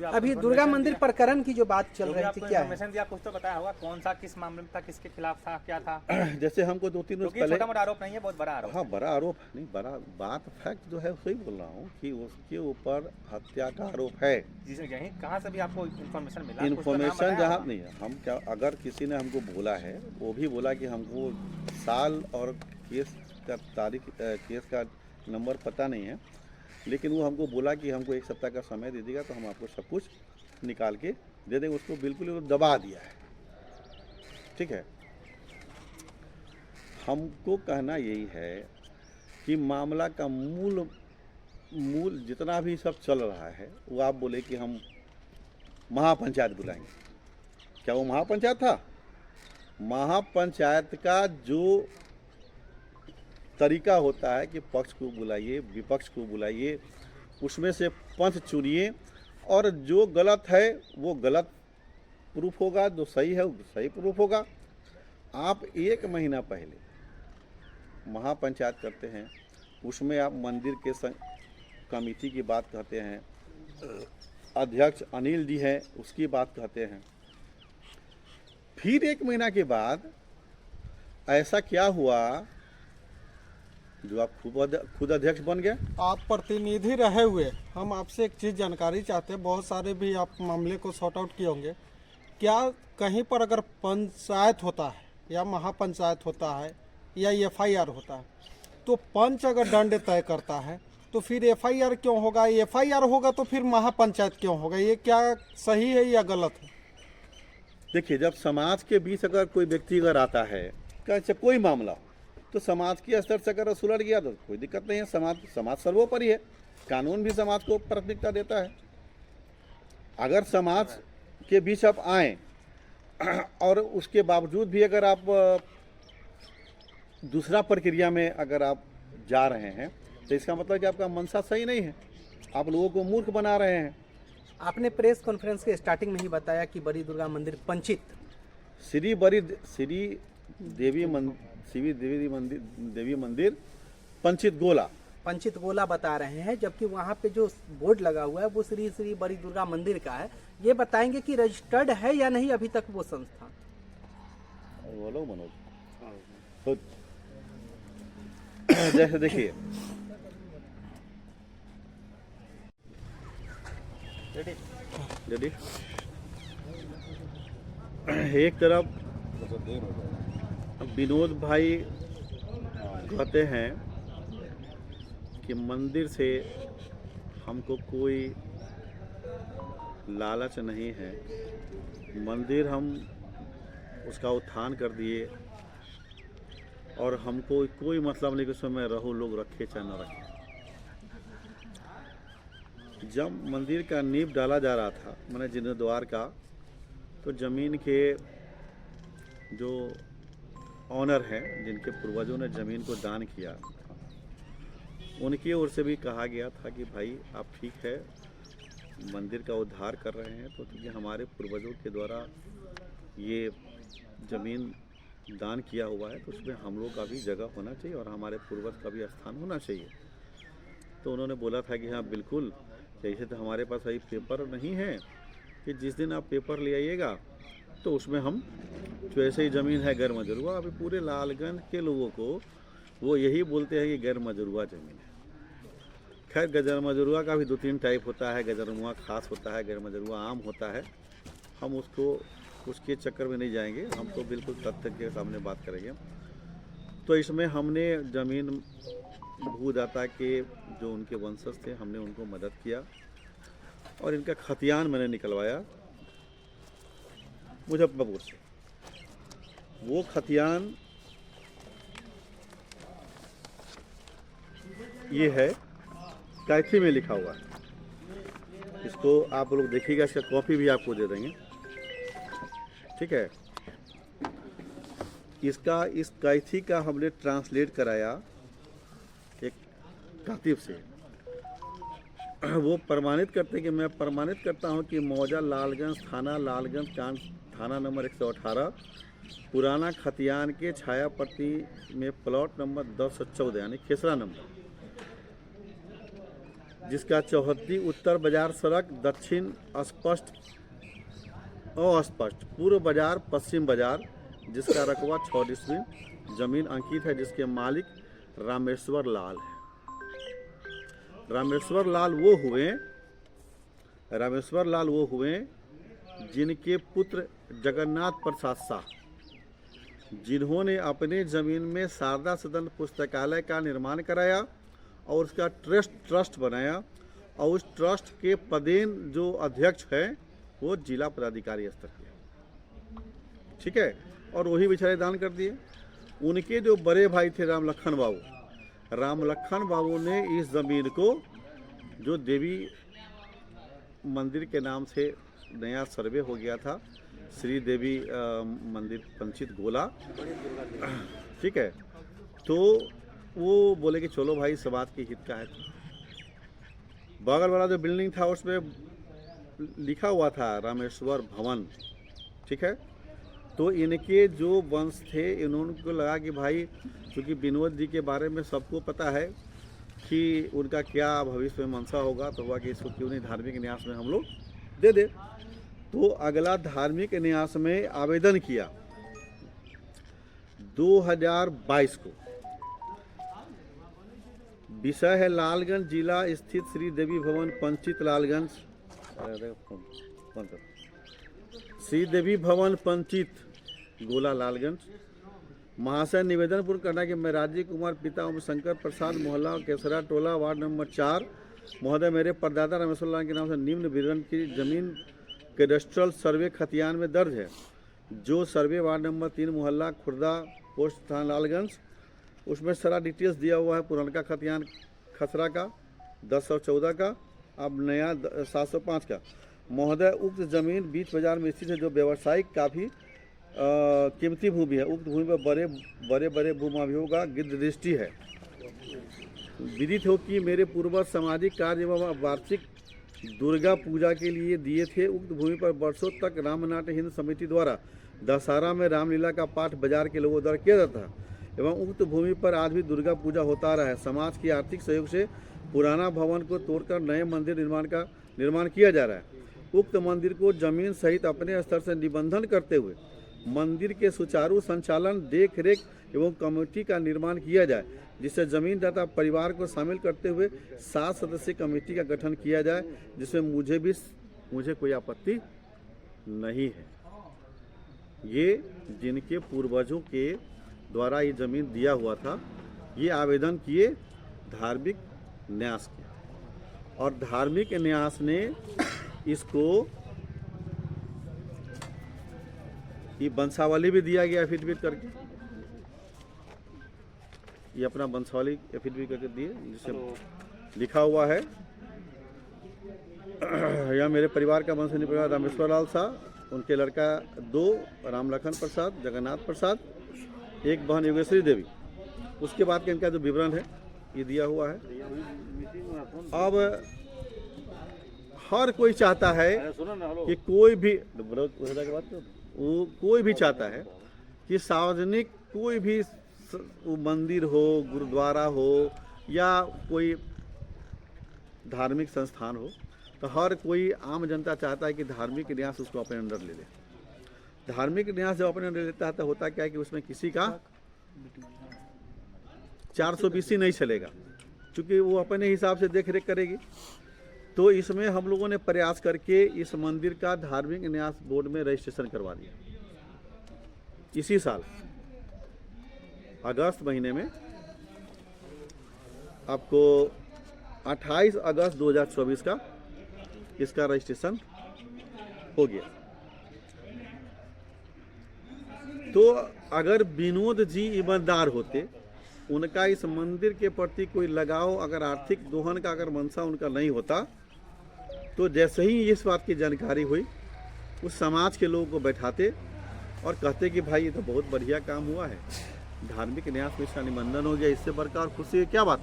अभी दुर्गा मंदिर प्रकरण की जो बात चल रही थी, क्या है? इन्फॉर्मेशन दिया, कुछ तो बताया होगा, कौन सा किस मामले में था, किसके खिलाफ था, क्या था? जैसे हमको 2-3 रोज क्योंकि पहले, छोटा मोटा आरोप नहीं है, बहुत बड़ा आरोप। हाँ बड़ा आरोप नहीं, बड़ा बात फैक्ट जो है उसको ही बोल रहा हूँ कि उसके ऊपर हत्या का आरोप है। जिसमें यहीं कहाँ से भी आपको इन्फॉर्मेशन मिला? इन्फॉर्मेशन जहाँ नहीं है, हम क्या, अगर किसी ने हमको बोला है, वो भी बोला कि हमको साल और केस का तारीख, केस का नंबर पता नहीं है, लेकिन वो हमको बोला कि हमको 1 सप्ताह का समय दे देगा तो हम आपको सब कुछ निकाल के दे देंगे। उसको बिल्कुल वो दबा दिया है। ठीक है, हमको कहना यही है कि मामला का मूल जितना भी सब चल रहा है, वो आप बोले कि हम महापंचायत बुलाएंगे। क्या वो महापंचायत था? महापंचायत का जो तरीका होता है कि पक्ष को बुलाइए, विपक्ष को बुलाइए, उसमें से पंच चुनिए, और जो गलत है वो गलत प्रूफ होगा, जो सही है वो सही प्रूफ होगा। आप 1 महीना पहले महापंचायत करते हैं, उसमें आप मंदिर के कमेटी की बात कहते हैं, अध्यक्ष अनिल जी हैं उसकी बात कहते हैं। फिर 1 महीना के बाद ऐसा क्या हुआ जो आप खुद अध्यक्ष बन गए। आप प्रतिनिधि रहे हुए हम आपसे एक चीज़ जानकारी चाहते हैं, बहुत सारे भी आप मामले को सॉर्ट आउट किए होंगे। क्या कहीं पर अगर पंचायत होता है या महापंचायत होता है या एफआईआर होता है, तो पंच अगर दंड तय करता है तो फिर एफआईआर क्यों होगा? एफआईआर होगा तो फिर महापंचायत क्यों होगा? ये क्या सही है या गलत है? देखिए, जब समाज के बीच अगर कोई व्यक्ति अगर आता है, चाहे कोई मामला, तो समाज के स्तर से अगर सुलझ गया तो कोई दिक्कत नहीं है। समाज सर्वोपरि है, कानून भी समाज को प्राथमिकता देता है। अगर समाज के बीच आप आए और उसके बावजूद भी अगर आप दूसरा प्रक्रिया में अगर आप जा रहे हैं, तो इसका मतलब कि आपका मंशा सही नहीं है, आप लोगों को मूर्ख बना रहे हैं। आपने प्रेस कॉन्फ्रेंस के स्टार्टिंग में ही बताया कि बड़ी दुर्गा मंदिर पंचित श्री देवी मंदिर पंचित गोला बता रहे हैं, जबकि वहाँ पे जो बोर्ड लगा हुआ है वो श्री बड़ी दुर्गा मंदिर का है। ये बताएंगे कि रजिस्टर्ड है या नहीं अभी तक वो संस्थान? बोलो मनोज। तो जैसे देखिए, यदि एक तरफ विनोद भाई कहते हैं कि मंदिर से हमको कोई लालच नहीं है, मंदिर हम उसका उत्थान कर दिए और हमको कोई मतलब नहीं कि उसमें रहो लोग रखे चाहे न रखे। जब मंदिर का नींव डाला जा रहा था, मैंने जीर्णोद्वार का, तो ज़मीन के जो ऑनर हैं, जिनके पूर्वजों ने ज़मीन को दान किया, उनकी ओर से भी कहा गया था कि भाई आप ठीक है मंदिर का उद्धार कर रहे हैं, तो क्योंकि हमारे पूर्वजों के द्वारा ये ज़मीन दान किया हुआ है, तो उसमें हम लोग का भी जगह होना चाहिए और हमारे पूर्वज का भी स्थान होना चाहिए। तो उन्होंने बोला था कि हाँ बिल्कुल, जैसे तो हमारे पास अभी पेपर नहीं है कि जिस दिन आप पेपर ले आइएगा तो उसमें हम जो ऐसे ही ज़मीन है गैर मजरूआ, अभी पूरे लालगंज के लोगों को वो यही बोलते हैं कि गैर मजरूआ ज़मीन है। खैर गैर मजरूआ का भी 2-3 टाइप होता है, गैर मजरूआ खास होता है, गैर मजरूआ आम होता है। हम उसके चक्कर में नहीं जाएंगे, हम तो बिल्कुल तथ्य के सामने बात करेंगे। तो इसमें हमने ज़मीन भूदाता के जो उनके वंशज थे, हमने उनको मदद किया और इनका खतियान मैंने निकलवाया मुजफ्फरपुर से। वो खतियान ये है, कैथी में लिखा हुआ है। इसको आप लोग देखिएगा, इसका कॉपी भी आपको दे देंगे, ठीक है। इस कैथी का हमने ट्रांसलेट कराया एक कातिब से। वो प्रमाणित करते कि मैं प्रमाणित करता हूं कि मौजा लालगंज थाना, लालगंज कांड थाना नंबर 118, पुराना खतियान के छायापट्टी में प्लॉट नंबर 1014 यानी खेसरा नंबर, जिसका चौहद्दी उत्तर बाजार सड़क, दक्षिण अस्पष्ट पूर्व बाजार, पश्चिम बाजार, जिसका रकबा 6 डिसमिल जमीन अंकित है, जिसके मालिक रामेश्वर लाल है। रामेश्वर लाल वो हुए जिनके पुत्र जगन्नाथ प्रसाद शाह, जिन्होंने अपने ज़मीन में शारदा सदन पुस्तकालय का निर्माण कराया और उसका ट्रस्ट बनाया, और उस ट्रस्ट के पदेन जो अध्यक्ष है वो जिला पदाधिकारी स्तर के, ठीक है। और वही बेचारे दान कर दिए। उनके जो बड़े भाई थे राम लखन बाबू ने इस ज़मीन को, जो देवी मंदिर के नाम से नया सर्वे हो गया था, श्री देवी मंदिर पंचित गोला, ठीक है, तो वो बोले कि चलो भाई समाज के हित का है। बगल वाला जो बिल्डिंग था उसमें लिखा हुआ था रामेश्वर भवन, ठीक है। तो इनके जो वंश थे, इन्होंने लगा कि भाई क्योंकि विनोद जी के बारे में सबको पता है कि उनका क्या भविष्य में मंशा होगा, तो हुआ कि इसको क्यों नहीं धार्मिक न्यास में हम लोग दे दे। तो अगला धार्मिक न्यास में आवेदन किया 2022 को, विषय है लालगंज जिला स्थित श्री देवी भवन पंचित लालगंज। श्री देवी भवन पंचित गोला लालगंज। महाशय निवेदन पूर्व करना कि मैं राजीव कुमार पिता ओम शंकर प्रसाद मोहल्ला केसरा टोला वार्ड नंबर 4 महोदय मेरे परदादा रामेश्वर लाल के नाम से निम्न विवरण की जमीन कैडेस्ट्रल सर्वे खतियान में दर्ज है, जो सर्वे वार्ड नंबर 3 मोहल्ला खुर्दा पोस्ट थाना लालगंज, उसमें सारा डिटेल्स दिया हुआ है। पुरानका खतियान खसरा का 1014 का, अब नया 705 का। महोदय उक्त जमीन बीच बाजार में स्थित है, जो व्यावसायिक काफ़ी कीमती भूमि है। उक्त भूमि पर बड़े भूमाफियों का गिरद दृष्टि है। विदित हो कि मेरे पूर्वज सामाजिक कार्य एवं वार्षिक दुर्गा पूजा के लिए दिए थे। उक्त भूमि पर वर्षों तक रामनाथ हिंद समिति द्वारा दशहरा में रामलीला का पाठ बाजार के लोगों द्वारा किया जाता है एवं उक्त भूमि पर आज भी दुर्गा पूजा होता रहा है। समाज की आर्थिक सहयोग से पुराना भवन को तोड़कर नए मंदिर निर्माण किया जा रहा है। उक्त मंदिर को जमीन सहित अपने स्तर से निबंधन करते हुए मंदिर के सुचारू संचालन, देख रेख एवं कमेटी का निर्माण किया जाए, जिससे जमीनदाता परिवार को शामिल करते हुए 7 सदस्यीय कमेटी का गठन किया जाए, जिसमें मुझे कोई आपत्ति नहीं है। ये जिनके पूर्वजों के द्वारा ये जमीन दिया हुआ था, ये आवेदन किए, धार्मिक न्यास किया और धार्मिक न्यास ने इसको ये वंशावली भी दिया गया एफिडेविट करके, ये अपना वंशावली एफिडेविट करके दिए, जिससे लिखा हुआ है यह मेरे परिवार का वंश परिवार रामेश्वर लाल शाह, उनके लड़का 2 राम लखन प्रसाद, जगन्नाथ प्रसाद, एक बहन योगेश्वरी देवी। उसके बाद का इनका जो विवरण है ये दिया हुआ है। अब हर कोई चाहता है कि कोई भी चाहता है कि सार्वजनिक कोई भी मंदिर हो, गुरुद्वारा हो या कोई धार्मिक संस्थान हो, तो हर कोई आम जनता चाहता है कि धार्मिक न्यास उसको अपने अंदर ले ले। धार्मिक न्यास जब अपने अंदर लेता है तो होता क्या है कि उसमें किसी का 420 नहीं चलेगा, क्योंकि वो अपने हिसाब से देख रेख करेगी। तो इसमें हम लोगों ने प्रयास करके इस मंदिर का धार्मिक न्यास बोर्ड में रजिस्ट्रेशन करवा दिया। इसी साल अगस्त महीने में आपको 28 अगस्त 2024 का इसका रजिस्ट्रेशन हो गया। तो अगर विनोद जी ईमानदार होते, उनका इस मंदिर के प्रति कोई लगाव, अगर आर्थिक दोहन का अगर मंशा उनका नहीं होता, तो जैसे ही इस बात की जानकारी हुई, उस समाज के लोगों को बैठाते और कहते कि भाई ये तो बहुत बढ़िया काम हुआ है, धार्मिक न्यास में इसका निबंधन हो गया, इससे बढ़कर और खुशी है क्या बात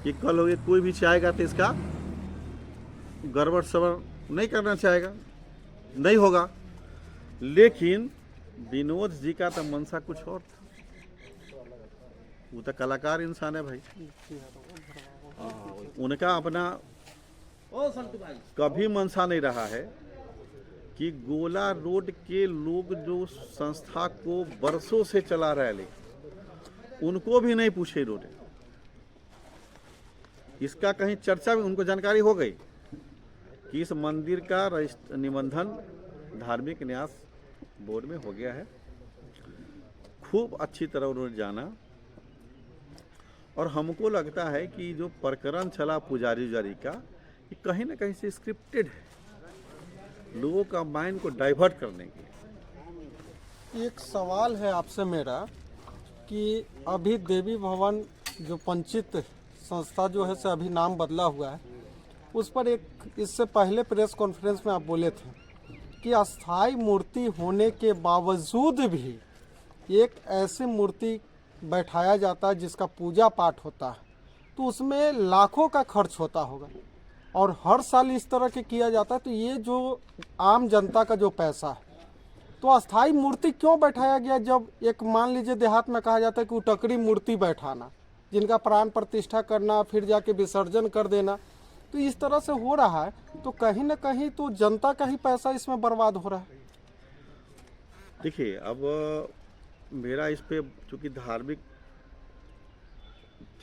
कि कल हो कोई भी चाहेगा तो इसका गड़बड़ सबर नहीं करना चाहेगा, नहीं होगा। लेकिन विनोद जी का तो मनसा कुछ और था, वो तो कलाकार इंसान है भाई। उनका अपना कभी मनसा नहीं रहा है कि गोला रोड के लोग जो संस्था को बरसों से चला रहे हैं, उनको भी नहीं पूछे रोड, इसका कहीं चर्चा भी उनको जानकारी हो गई कि इस मंदिर का निबंधन धार्मिक न्यास बोर्ड में हो गया है। खूब अच्छी तरह उन्होंने जाना और हमको लगता है कि जो प्रकरण चला पुजारी का, ये कहीं ना कहीं से स्क्रिप्टेड है, लोगों का माइंड को डाइवर्ट करने की। एक सवाल है आपसे मेरा कि अभी देवी भवन जो पंचित संस्था जो है से अभी नाम बदला हुआ है, उस पर एक इससे पहले प्रेस कॉन्फ्रेंस में आप बोले थे कि अस्थाई मूर्ति होने के बावजूद भी एक ऐसी मूर्ति बैठाया जाता है जिसका पूजा पाठ होता है, तो उसमें लाखों का खर्च होता होगा और हर साल इस तरह के किया जाता है। तो ये जो आम जनता का जो पैसा है, तो अस्थाई मूर्ति क्यों बैठाया गया? जब एक मान लीजिए देहात में कहा जाता है कि उटकरी मूर्ति बैठाना, जिनका प्राण प्रतिष्ठा करना, फिर जाके विसर्जन कर देना, तो इस तरह से हो रहा है, तो कहीं ना कहीं तो जनता का ही पैसा इसमें बर्बाद हो रहा है। देखिए, अब मेरा इस पे चूँकि धार्मिक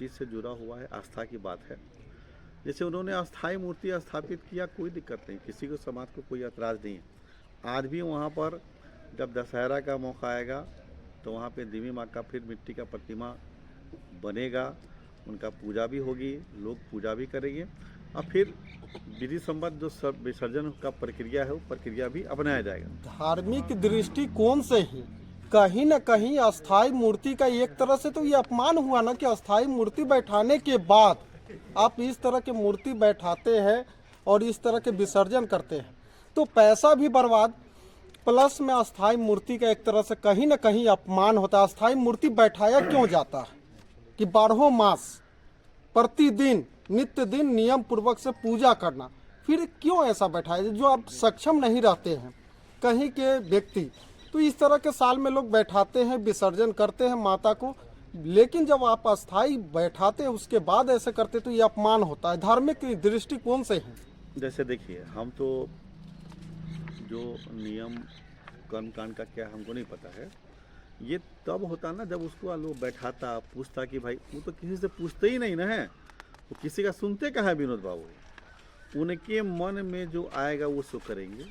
चीज़ से जुड़ा हुआ है, आस्था की बात है। जैसे उन्होंने अस्थाई मूर्ति स्थापित किया, कोई दिक्कत नहीं, किसी को समाज को कोई एतराज़ नहीं है। आज भी वहाँ पर जब दशहरा का मौका आएगा तो वहाँ पे देवी माँ का फिर मिट्टी का प्रतिमा बनेगा, उनका पूजा भी होगी, लोग पूजा भी करेंगे और फिर विधि सम्मत जो सब विसर्जन का प्रक्रिया है वो प्रक्रिया भी अपनाया जाएगा। धार्मिक दृष्टिकोण से ही कहीं न कहीं अस्थाई मूर्ति का एक तरह से तो ये अपमान हुआ ना कि अस्थाई मूर्ति बैठाने के बाद आप इस तरह की मूर्ति बैठाते हैं और इस तरह के विसर्जन करते हैं तो पैसा भी बर्बाद, प्लस में अस्थाई मूर्ति का एक तरह से कहीं न कहीं अपमान होता है। अस्थाई मूर्ति बैठाया क्यों जाता है कि 12 मास प्रतिदिन नित्य दिन नियम पूर्वक से पूजा करना, फिर क्यों ऐसा बैठाया जो आप सक्षम नहीं रहते हैं कहीं के व्यक्ति, तो इस तरह के साल में लोग बैठाते हैं, विसर्जन करते हैं माता को, लेकिन जब आप अस्थाई बैठाते हैं उसके बाद ऐसे करते तो ये अपमान होता है धार्मिक दृष्टिकोण से है। जैसे देखिए, हम तो जो नियम कर्मकांड का क्या हमको नहीं पता है, ये तब होता ना जब उसको लोग बैठाता पूछता कि भाई, वो तो किसी से पूछते ही नहीं ना है, वो किसी का सुनते कहाँ है विनोद बाबू, उनके मन में जो आएगा वो सो करेंगे।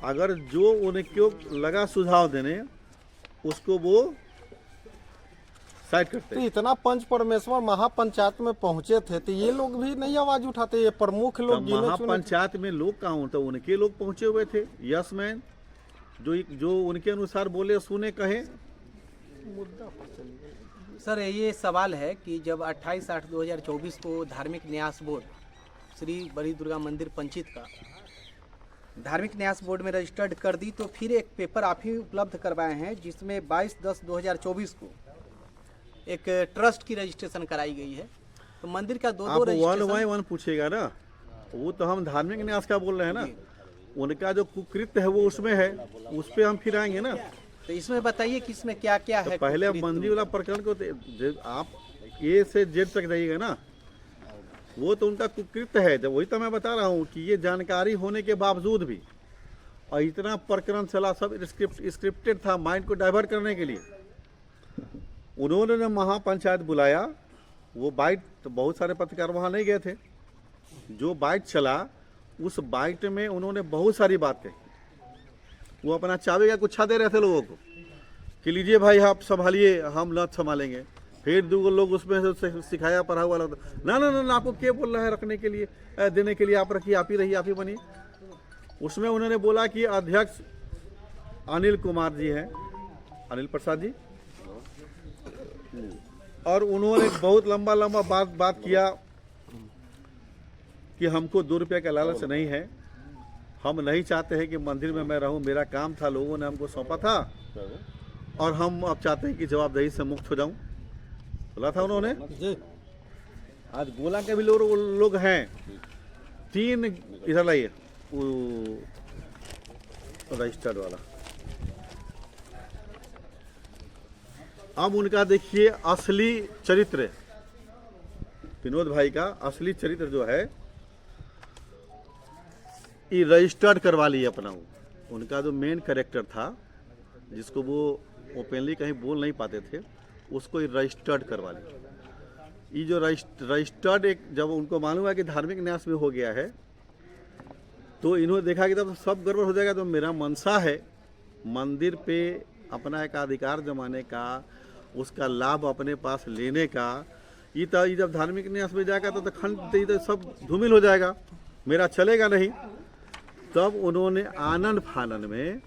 अगर जो उनको लगा सुझाव देने उसको वो साइड करते तो हैं। इतना पंच परमेश्वर महापंचायत में पहुंचे थे तो ये लोग भी नहीं आवाज उठाते, ये प्रमुख लोग गिने चुने महापंचायत में लोग कहाँ होते, उनके लोग पहुंचे हुए थे, यस मैन, जो उनके अनुसार बोले सुने कहे। सर ये सवाल है कि जब 28/8/2024 को धार्मिक न्यास बोर्ड श्री बड़ी दुर्गा मंदिर पंचित का धार्मिक न्यास बोर्ड में रजिस्टर्ड कर दी, तो फिर एक पेपर आप ही उपलब्ध करवाए हैं जिसमें 22/10/2024 को एक ट्रस्ट की रजिस्ट्रेशन कराई गई है। तो मंदिर का दो आप 1 रजिस्ट्रेशन बाय 1 पूछेगा ना, वो तो हम धार्मिक न्यास का बोल रहे हैं ना, उनका जो कुकृत्य है वो उसमें है, उस पर हम फिर आएंगे ना। तो इसमें बताइए कि इसमें क्या क्या तो है। पहले मंदिर वाला प्रकरण को आप ए से जेड तक जाइएगा ना, वो तो उनका कुकृत्य है। जब वही तो मैं बता रहा हूँ कि ये जानकारी होने के बावजूद भी और इतना प्रकरण चला, सब स्क्रिप्टेड था माइंड को डाइवर्ट करने के लिए। उन्होंने महापंचायत बुलाया, वो बाइट, तो बहुत सारे पत्रकार वहाँ नहीं गए थे, जो बाइट चला उस बाइट में उन्होंने बहुत सारी बात कही। वो अपना चाबी का गुच्छा दे रहे थे लोगों को कि लीजिए भाई आप संभालिए, हम न संभालेंगे। फिर 2 लोग उसमें से सिखाया पढ़ा हुआ लोग, ना ना ना आपको क्या बोल रहा है रखने के लिए, देने के लिए, आप रखिए, आप ही रहिए, आप ही बनिए। उसमें उन्होंने बोला कि अध्यक्ष अनिल कुमार जी हैं, अनिल प्रसाद जी, और उन्होंने बहुत लंबा बात किया कि हमको 2 रुपये का लालच नहीं है, हम नहीं चाहते हैं कि मंदिर में मैं रहूं, मेरा काम था, लोगों ने हमको सौंपा था और हम अब चाहते हैं कि जवाबदेही से मुक्त हो जाऊं, बोला था उन्होंने जी। आज गोला के भी लोग हैं 3, इधर लाइए रजिस्टर्ड वाला। अब उनका देखिए असली चरित्र, विनोद भाई का असली चरित्र जो है ये रजिस्टर्ड करवा लिए अपना। वो उनका जो मेन कैरेक्टर था जिसको वो ओपनली कहीं बोल नहीं पाते थे, उसको ये रजिस्टर्ड करवा लिया। ये जो रजिस्टर्ड एक जब उनको मालूम है कि धार्मिक न्यास में हो गया है, तो इन्होंने देखा कि तब सब गड़बड़ हो जाएगा। तो मेरा मनसा है मंदिर पे अपना एक अधिकार जमाने का, उसका लाभ अपने पास लेने का। ये जब धार्मिक न्यास में जाएगा तो खंड तो सब धूमिल हो जाएगा, मेरा चलेगा नहीं। तब उन्होंने आनंद फानन में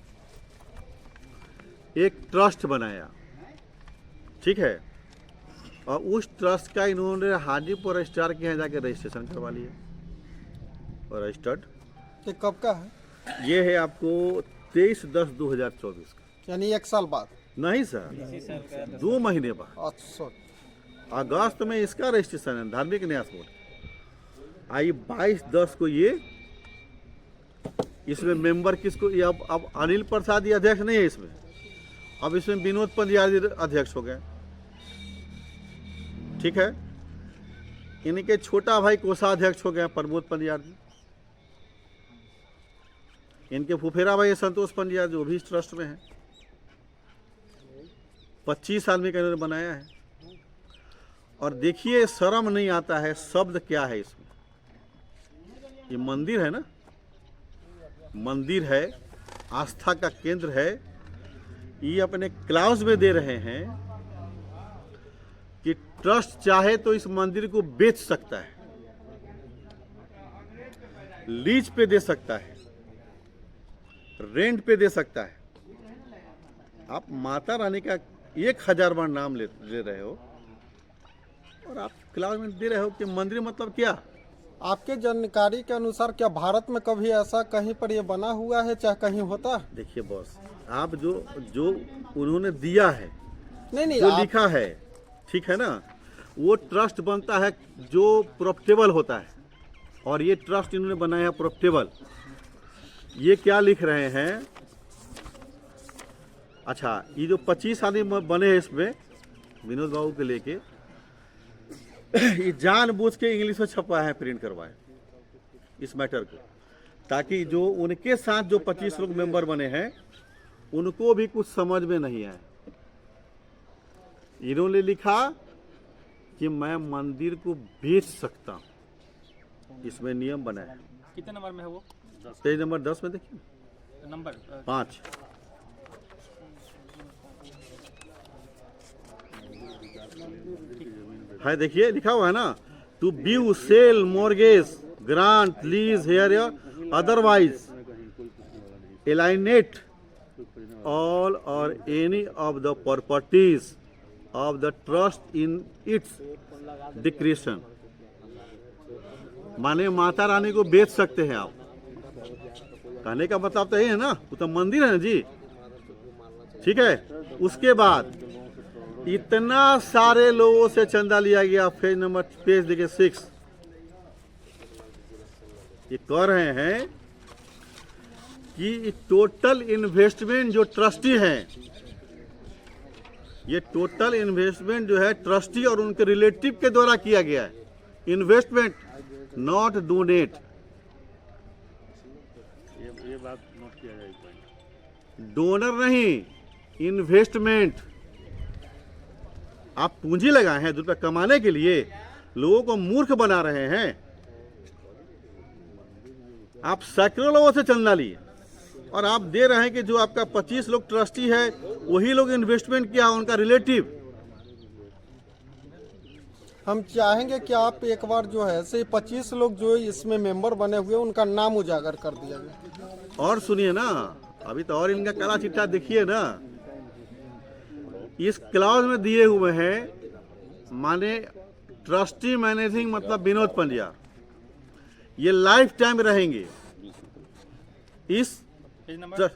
एक ट्रस्ट बनाया, ठीक है, और उस ट्रस्ट का इन्होंने हाजीपुर रजिस्ट्रार के यहाँ जाके रजिस्ट्रेशन करवा लिया और रजिस्टर्ड। ये कब का है? ये है आपको 23/10/2024 का, यानी 1 साल बाद? नहीं सर, 2 महीने बाद, अच्छा, अगस्त में इसका रजिस्ट्रेशन है धार्मिक न्यास बोर्ड। आई 22/10 को ये, इसमें मेंबर किसको, ये अब अनिल प्रसाद ये अध्यक्ष नहीं है इसमें, अब इसमें विनोद पंजाब जी अध्यक्ष हो गए, ठीक है। इनके छोटा भाई कोषाध्यक्ष हो गए प्रमोद पंजाब जी, इनके फुफेरा भाई संतोष पंजाब जो भी इस ट्रस्ट में है, 25 आदमी का इन्होंने बनाया है। और देखिए शर्म नहीं आता है, शब्द क्या है इसमें। ये मंदिर है ना, मंदिर है, आस्था का केंद्र है। ये अपने क्लाउज में दे रहे हैं कि ट्रस्ट चाहे तो इस मंदिर को बेच सकता है, लीज पे दे सकता है, रेंट पे दे सकता है। आप माता रानी का 1000 बार नाम ले रहे हो और आप क्लाउज में दे रहे हो कि मंदिर मतलब क्या। आपके जानकारी के अनुसार क्या भारत में कभी ऐसा कहीं पर ये बना हुआ है, चाहे कहीं होता? देखिए बॉस, आप जो उन्होंने दिया है, नहीं जो आप, लिखा है, ठीक है ना, वो ट्रस्ट बनता है जो प्रॉफिटेबल होता है, और ये ट्रस्ट इन्होंने बनाया है प्रॉफिटेबल। ये क्या लिख रहे हैं? अच्छा, ये जो 25 आदमी बने हैं इसमें विनोद बाबू के लेके, ये जानबूझ के इंग्लिश में छपवाया है, प्रिंट करवाए इस मैटर को, ताकि जो उनके साथ जो 25 लोग मेंबर बने हैं उनको भी कुछ समझ में नहीं आए। इन्होंने लिखा कि मैं मंदिर को बेच सकता हूं, इसमें नियम बना है। कितने नंबर में है वो? पेज नंबर 10 में देखिए, नंबर 5। है, देखिए लिखा हुआ है ना, to buy, sell, mortgage, grant, lease, hire otherwise alienate all or any of the properties of the trust in its discretion। माने माता रानी को बेच सकते हैं आप। कहने का मतलब तो ये है ना, वो तो मंदिर है ना जी, ठीक है। उसके बाद इतना सारे लोगों से चंदा लिया गया। पेज देखिए 6, ये कह रहे हैं कि टोटल इन्वेस्टमेंट जो ट्रस्टी हैं, ये टोटल इन्वेस्टमेंट जो है ट्रस्टी और उनके रिलेटिव के द्वारा किया गया है। Investment, not donate. ये बात नोट किया जाए। डोनर नहीं, इन्वेस्टमेंट। आप पूंजी लगाए हैं 2 रुपया कमाने के लिए, लोगों को मूर्ख बना रहे हैं। आप सैकड़ों लोगों से चंदा लिए और आप दे रहे हैं कि जो आपका 25 लोग ट्रस्टी है वही लोग इन्वेस्टमेंट किया, उनका रिलेटिव। हम चाहेंगे कि आप एक बार जो है से 25 लोग जो इसमें मेंबर बने हुए उनका नाम उजागर कर दिया जाए। और सुनिए ना, अभी तो और इनका काला चिट्ठा देखिए ना, इस क्लाउज में दिए हुए हैं, माने ट्रस्टी मैनेजिंग मतलब विनोद पंड्या, ये लाइफ टाइम रहेंगे इस। पेज नंबर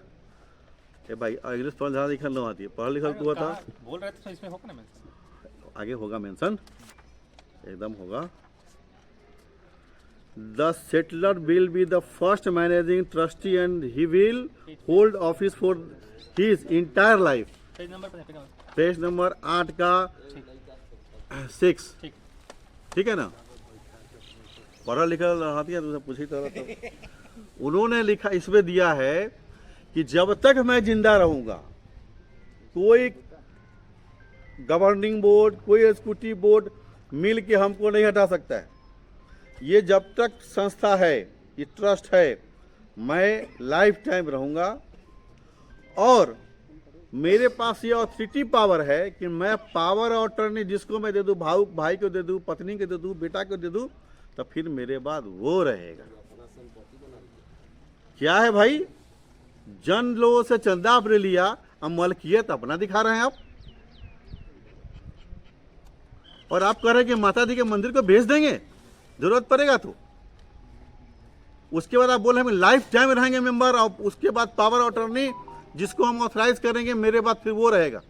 ए भाई, इंग्लिश पढ़ ज़्यादा लिखल नहीं आती है, पढ़ लिखल तो था। बोल रहे थे तो इसमें होगा ना मेंशन? आगे होगा मेंशन, एकदम होगा। The settler will be the first managing trustee and he will hold office for his entire life. Page number पे, पेज नंबर। पेज नंबर 8 का 6, ठीक। ठीक है ना। पढ़ा लिखा रहती है तो पूछी तो उन्होंने लिखा, इसमें दिया है कि जब तक मैं जिंदा रहूंगा कोई गवर्निंग बोर्ड, कोई एग्जीक्यूटिव बोर्ड मिल के हमको नहीं हटा सकता है। ये जब तक संस्था है, ये ट्रस्ट है, मैं लाइफ टाइम रहूंगा। और मेरे पास ये ऑथोरिटी पावर है कि मैं पावर ऑफ अटॉर्नी जिसको मैं दे दूं, भाई को दे दूं, पत्नी को दे दूं, बेटा को दे दूं, तो फिर मेरे बाद वो रहेगा। क्या है भाई, जन लोगों से चंदा आपने लिया, अब मलकियत अपना दिखा रहे हैं आप, और आप कह रहे हैं कि माता जी के मंदिर को बेच देंगे जरूरत पड़ेगा तो। उसके बाद आप बोल रहे हैं लाइफ टाइम रहेंगे मेंबर, और उसके बाद पावर ऑफ अटॉर्नी जिसको हम ऑथराइज करेंगे मेरे बाद फिर वो रहेगा।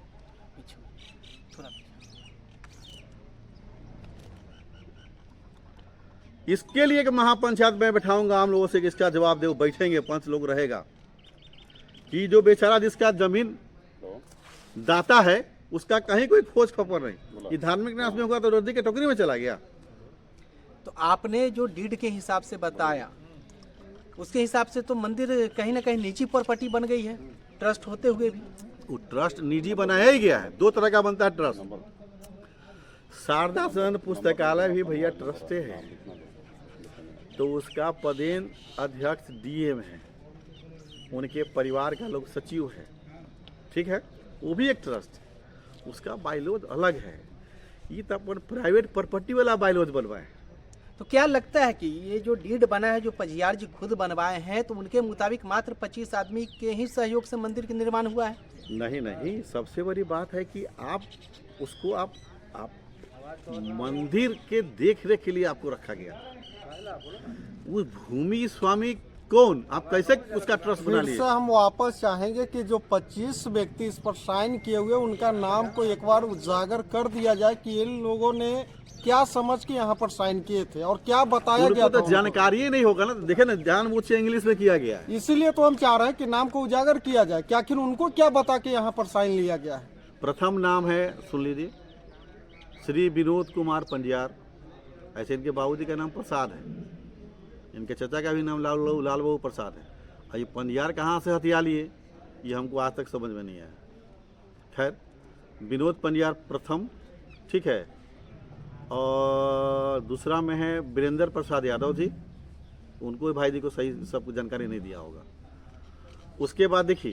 इसके लिए कि महापंचायत में बैठाऊंगा आम लोगों से कि इसका जवाब दे, बैठेंगे 5 लोग रहेगा कि जो बेचारा जिसका जमीन दाता है उसका कहीं कोई खोज खबर नहीं। ये धार्मिक न्यास में होगा तो रद्दी के टोकरी में चला गया। तो आपने जो डीड के हिसाब से बताया, उसके हिसाब से तो मंदिर कहीं ना कहीं निजी प्रॉपर्टी बन गई है, ट्रस्ट होते हुए भी। वो ट्रस्ट निजी बनाया ही गया है। 2 तरह का बनता है ट्रस्ट, शारदा सदन पुस्तकालय भी भैया ट्रस्टे है, तो उसका पदेन अध्यक्ष डीएम है, उनके परिवार का लोग सचिव है, ठीक है, वो भी एक ट्रस्ट है, उसका बाइलॉज अलग है। ये तो अपन प्राइवेट प्रॉपर्टी वाला बाइलॉज बनवाए। तो क्या लगता है कि ये जो डीड बना है, जो पजियार जी खुद बनवाए हैं, तो उनके मुताबिक मात्र 25 आदमी के ही सहयोग से मंदिर का निर्माण हुआ है? नहीं नहीं, सबसे बड़ी बात है कि आप उसको आप मंदिर के देख रेख के लिए आपको रखा गया। उस भूमि स्वामी कौन, आप कैसे उसका ट्रस्ट बना फिर लिए? से हम वापस चाहेंगे कि जो 25 व्यक्ति इस पर साइन किए हुए, उनका नाम को एक बार उजागर कर दिया जाए कि इन लोगों ने क्या समझ के यहाँ पर साइन किए थे और क्या बताया गया उनको था तो उनको। जानकारी ही नहीं होगा ना। देखे ना, जानबूझ से इंग्लिश में किया गया है। इसीलिए तो हम चाह रहे हैं कि नाम को उजागर किया जाए कि आखिर उनको क्या बता के यहाँ पर साइन लिया गया है। प्रथम नाम है, सुन लीजिए, श्री विनोद कुमार पंडियार। ऐसे इनके बाबूजी का नाम प्रसाद है, इनके चाचा का भी नाम लाल बाबू प्रसाद है। और ये पंडियार कहाँ से हथिया लिए, ये हमको आज तक समझ में नहीं आया। खैर, विनोद पंडियार प्रथम, ठीक है। और दूसरा में है वीरेंद्र प्रसाद यादव जी, उनको भाई जी को सही सब कुछ जानकारी नहीं दिया होगा। उसके बाद देखिए,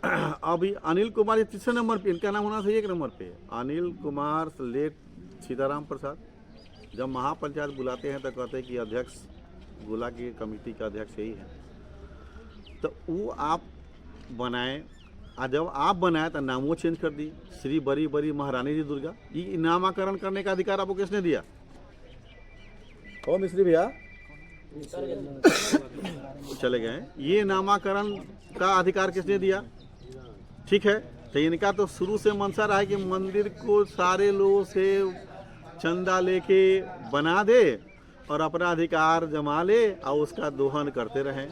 अभी अनिल कुमार ये तीसरे नंबर पे, इनका नाम होना चाहिए 1 नंबर पे। अनिल कुमार लेट सीताराम प्रसाद। जब महापंचायत बुलाते हैं तो कहते हैं कि अध्यक्ष गोला की कमेटी का अध्यक्ष यही है, तो वो आप बनाए। और जब आप बनाए तो नाम वो चेंज कर दी, श्री बड़ी बड़ी महारानी जी दुर्गा। ये नामाकरण करने का अधिकार आपको किसने दिया? ओ मिश्री भैया चले गए। ये नामाकरण का अधिकार किसने दिया? ठीक है, तो इनका तो शुरू से मंशा रहा है कि मंदिर को सारे लोगों से चंदा लेके बना दे और अपना अधिकार जमा ले और उसका दोहन करते रहें।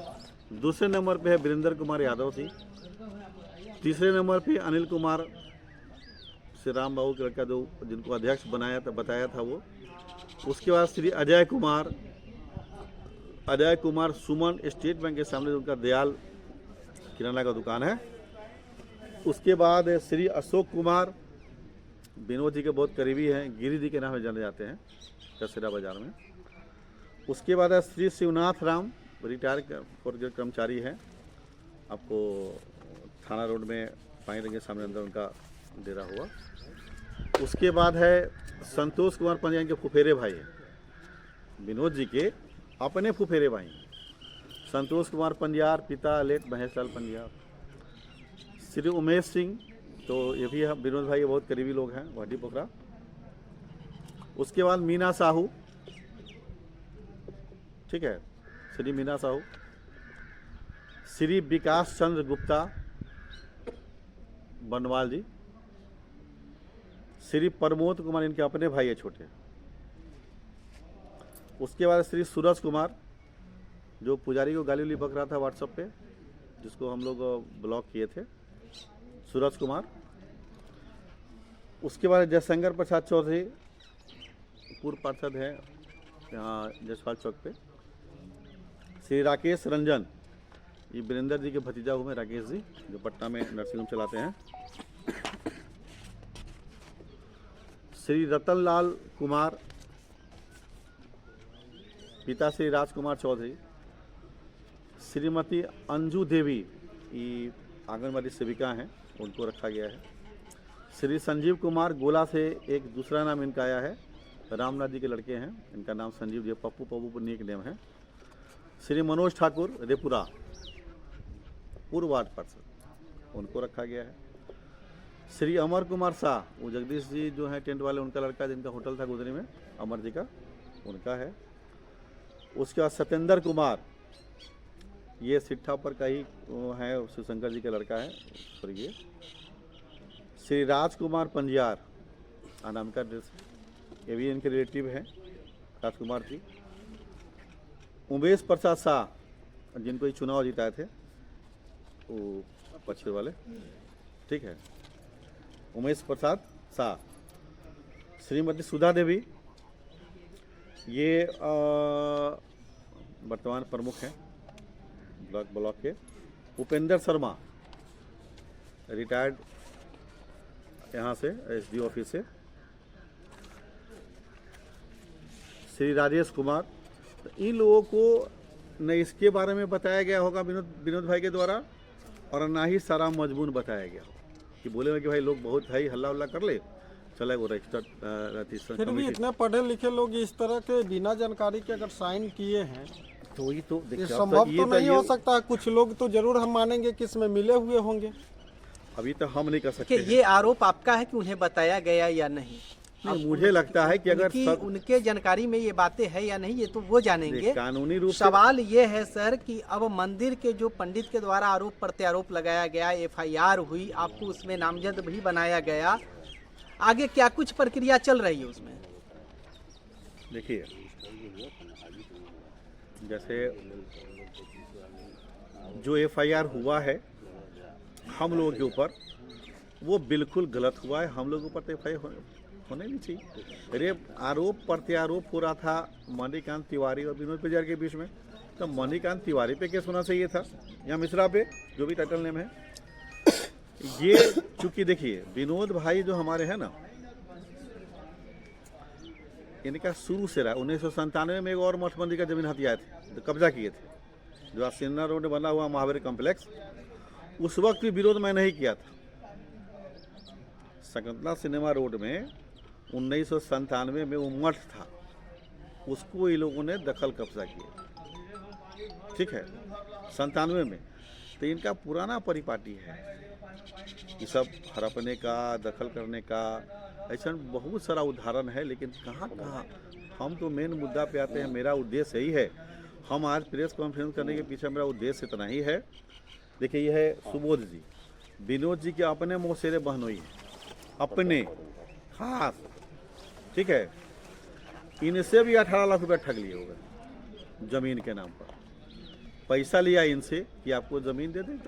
दूसरे नंबर पे है वीरेंद्र कुमार यादव जी। तीसरे नंबर पे अनिल कुमार, श्री राम बाबू के लड़का, जो जिनको अध्यक्ष बनाया था, बताया था वो। उसके बाद श्री अजय कुमार सुमन स्टेट बैंक के सामने उनका दयाल किराना का दुकान है। उसके बाद श्री अशोक कुमार, विनोद जी के बहुत करीबी हैं, गिरी जी के नाम से जाने जाते हैं कसेरा बाजार में। उसके बाद है श्री शिवनाथ राम, रिटायर कर्मचारी हैं, आपको थाना रोड में पानी रंग के सामने अंदर उनका डेरा हुआ। उसके बाद है संतोष कुमार पंडिया, के फुफेरे भाई हैं, विनोद जी के अपने फुफेरे भाई हैं। संतोष कुमार पंडियार, पिता लेट महेश लाल पंडियार। श्री उमेश सिंह, तो ये भी हम विनोद भाई के बहुत करीबी लोग हैं, वाटी पोखरा। उसके बाद मीना साहू, ठीक है, श्री मीना साहू। श्री विकास चंद्र गुप्ता बनवाल जी। श्री प्रमोद कुमार, इनके अपने भाई है छोटे। उसके बाद श्री सूरज कुमार, जो पुजारी को गाली उली बक रहा था व्हाट्सएप पे, जिसको हम लोग ब्लॉक किए थे, सूरज कुमार। उसके बाद जयशंकर प्रसाद चौधरी, पूर्व पार्षद है यहाँ जसपाल चौक पे। श्री राकेश रंजन, ये वीरेंद्र जी के भतीजा हुए राकेश जी, जो पटना में नर्सिंग होम चलाते हैं। श्री रतन लाल कुमार, पिता श्री राजकुमार चौधरी। श्रीमती अंजू देवी, ये आंगनबाड़ी सेविका हैं, उनको रखा गया है। श्री संजीव कुमार गोला से एक दूसरा नाम इनका आया है, रामनाथ जी के लड़के हैं, इनका नाम संजीव जी, पप्पू पप्पू निक नेम है। श्री मनोज ठाकुर रेपुरा, पूर्व वार्ड पार्षद, उनको रखा गया है। श्री अमर कुमार शाह, वो जगदीश जी जो हैं टेंट वाले, उनका लड़का, जिनका होटल था गुजरी में, अमर जी का, उनका है। उसके बाद सत्येंद्र कुमार, ये सिट्ठा पर का ही है, शिवशंकर जी का लड़का है स्वर्गीय। श्री राजकुमार पंडियार, नाम का ड्रेस, ये भी इनके रिलेटिव हैं, राजकुमार जी। उमेश प्रसाद शाह, जिनको ये चुनाव जिताए थे, वो पक्षी वाले, ठीक है, उमेश प्रसाद शाह। श्रीमती सुधा देवी, ये वर्तमान प्रमुख हैं ब्लॉक के। उपेंद्र शर्मा, रिटायर्ड यहाँ से एसडीओ ऑफिस से। श्री राजेश कुमार, तो इन लोगों को न इसके बारे में बताया गया होगा विनोद भाई के द्वारा, और ना ही सारा मजमून बताया गया हो कि बोले कि भाई लोग बहुत भाई हल्ला उल्ला कर ले, चले वो रजिस्टर्ड फिर भी इतने पढ़े लिखे लोग इस तरह के बिना जानकारी के अगर साइन किए हैं तो ये तो ये देखिए, संभव तो नहीं हो सकता। कुछ लोग तो जरूर हम मानेंगे कि इसमें मिले हुए होंगे। अभी तो हम नहीं कर कि सकते। ये आरोप आपका है कि उन्हें बताया गया या नहीं? नहीं, मुझे लगता है कि अगर सब उनके जानकारी में ये बातें है या नहीं, ये तो वो जानेंगे। कानूनी रूप से सवाल ये है सर कि अब मंदिर के जो पंडित के द्वारा आरोप प्रत्यारोप लगाया गया, FIR हुई, आपको उसमें नामजद भी बनाया गया, आगे क्या कुछ प्रक्रिया चल रही है उसमें? देखिए, जैसे जो FIR हुआ है हम लोगों के ऊपर, वो बिल्कुल गलत हुआ है। हम लोगों के ऊपर तो FIR होने नहीं चाहिए। रेप आरोप प्रत्यारोप हो रहा था मणिकांत तिवारी और विनोद पुजारी के बीच में, तो मणिकांत तिवारी पे केस होना चाहिए था या मिश्रा पे, जो भी टाइटल नेम है। ये चूंकि देखिए विनोद भाई जो हमारे हैं ना, इनका शुरू से रहा 1997 में एक और मठ मंदिर का जमीन हथियाए थे, तो कब्जा किए थे, जो आज सिन्ना रोड में बना हुआ महावीर कॉम्प्लेक्स, उस वक्त भी विरोध मैं नहीं किया था। सकंतला सिनेमा रोड में 1997 में वो मठ था, उसको ये लोगों ने दखल कब्जा किया, ठीक है, 97 में। तो इनका पुराना परिपाटी है ये सब हड़पने का, दखल करने का, ऐसा बहुत सारा उदाहरण है। लेकिन कहाँ कहाँ हम तो मेन मुद्दा पे आते हैं। मेरा उद्देश्य यही है, हम आज प्रेस कॉन्फ्रेंस करने के पीछे मेरा उद्देश्य इतना ही है। देखिए, ये है सुबोध जी, विनोद जी के अपने मौसेरे बहनोई हैं, अपने खास, ठीक है। इनसे भी 18 लाख रुपया ठग लिए होगा जमीन के नाम पर। पैसा लिया इनसे कि आपको ज़मीन दे दें,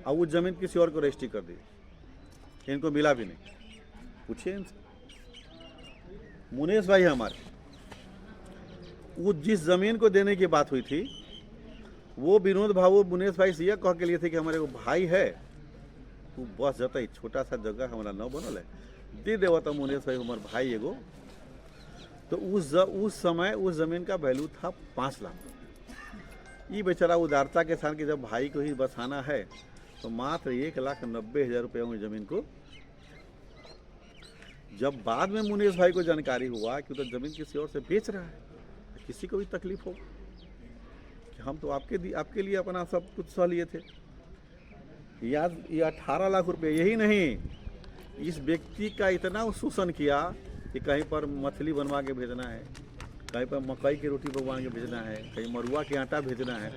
और वो ज़मीन किसी और को रजिस्ट्री कर दी, इनको मिला भी नहीं। पूछिए इनसे। मुनेश भाई हमारे, वो जिस ज़मीन को देने की बात हुई थी, वो विनोद भाऊ मुनेश भाई से यह कह के लिए थे कि हमारे को भाई है, वो बस जाता ही छोटा सा जगह हमारा न बनल है, दे देवा तो मुनेश भाई हमारे भाई एगो। तो उस समय उस ज़मीन का वैल्यू था 5 लाख। ये बेचारा उदारता के साथ कि जब भाई को ही बसाना है, तो मात्र 1,90,000 रुपये में ज़मीन को। जब बाद में मुनेश भाई को जानकारी हुआ कि तो ज़मीन किसी और से बेच रहा है, तो किसी को भी तकलीफ हो कि हम तो आपके लिए अपना सब कुछ सह लिए थे। याद, ये 18 लाख रुपये, यही नहीं, इस व्यक्ति का इतना शोषण किया कि कहीं पर मछली बनवा के भेजना है, कहीं पर मकई की रोटी बनवा के भेजना है, कहीं मरुआ के आटा भेजना है,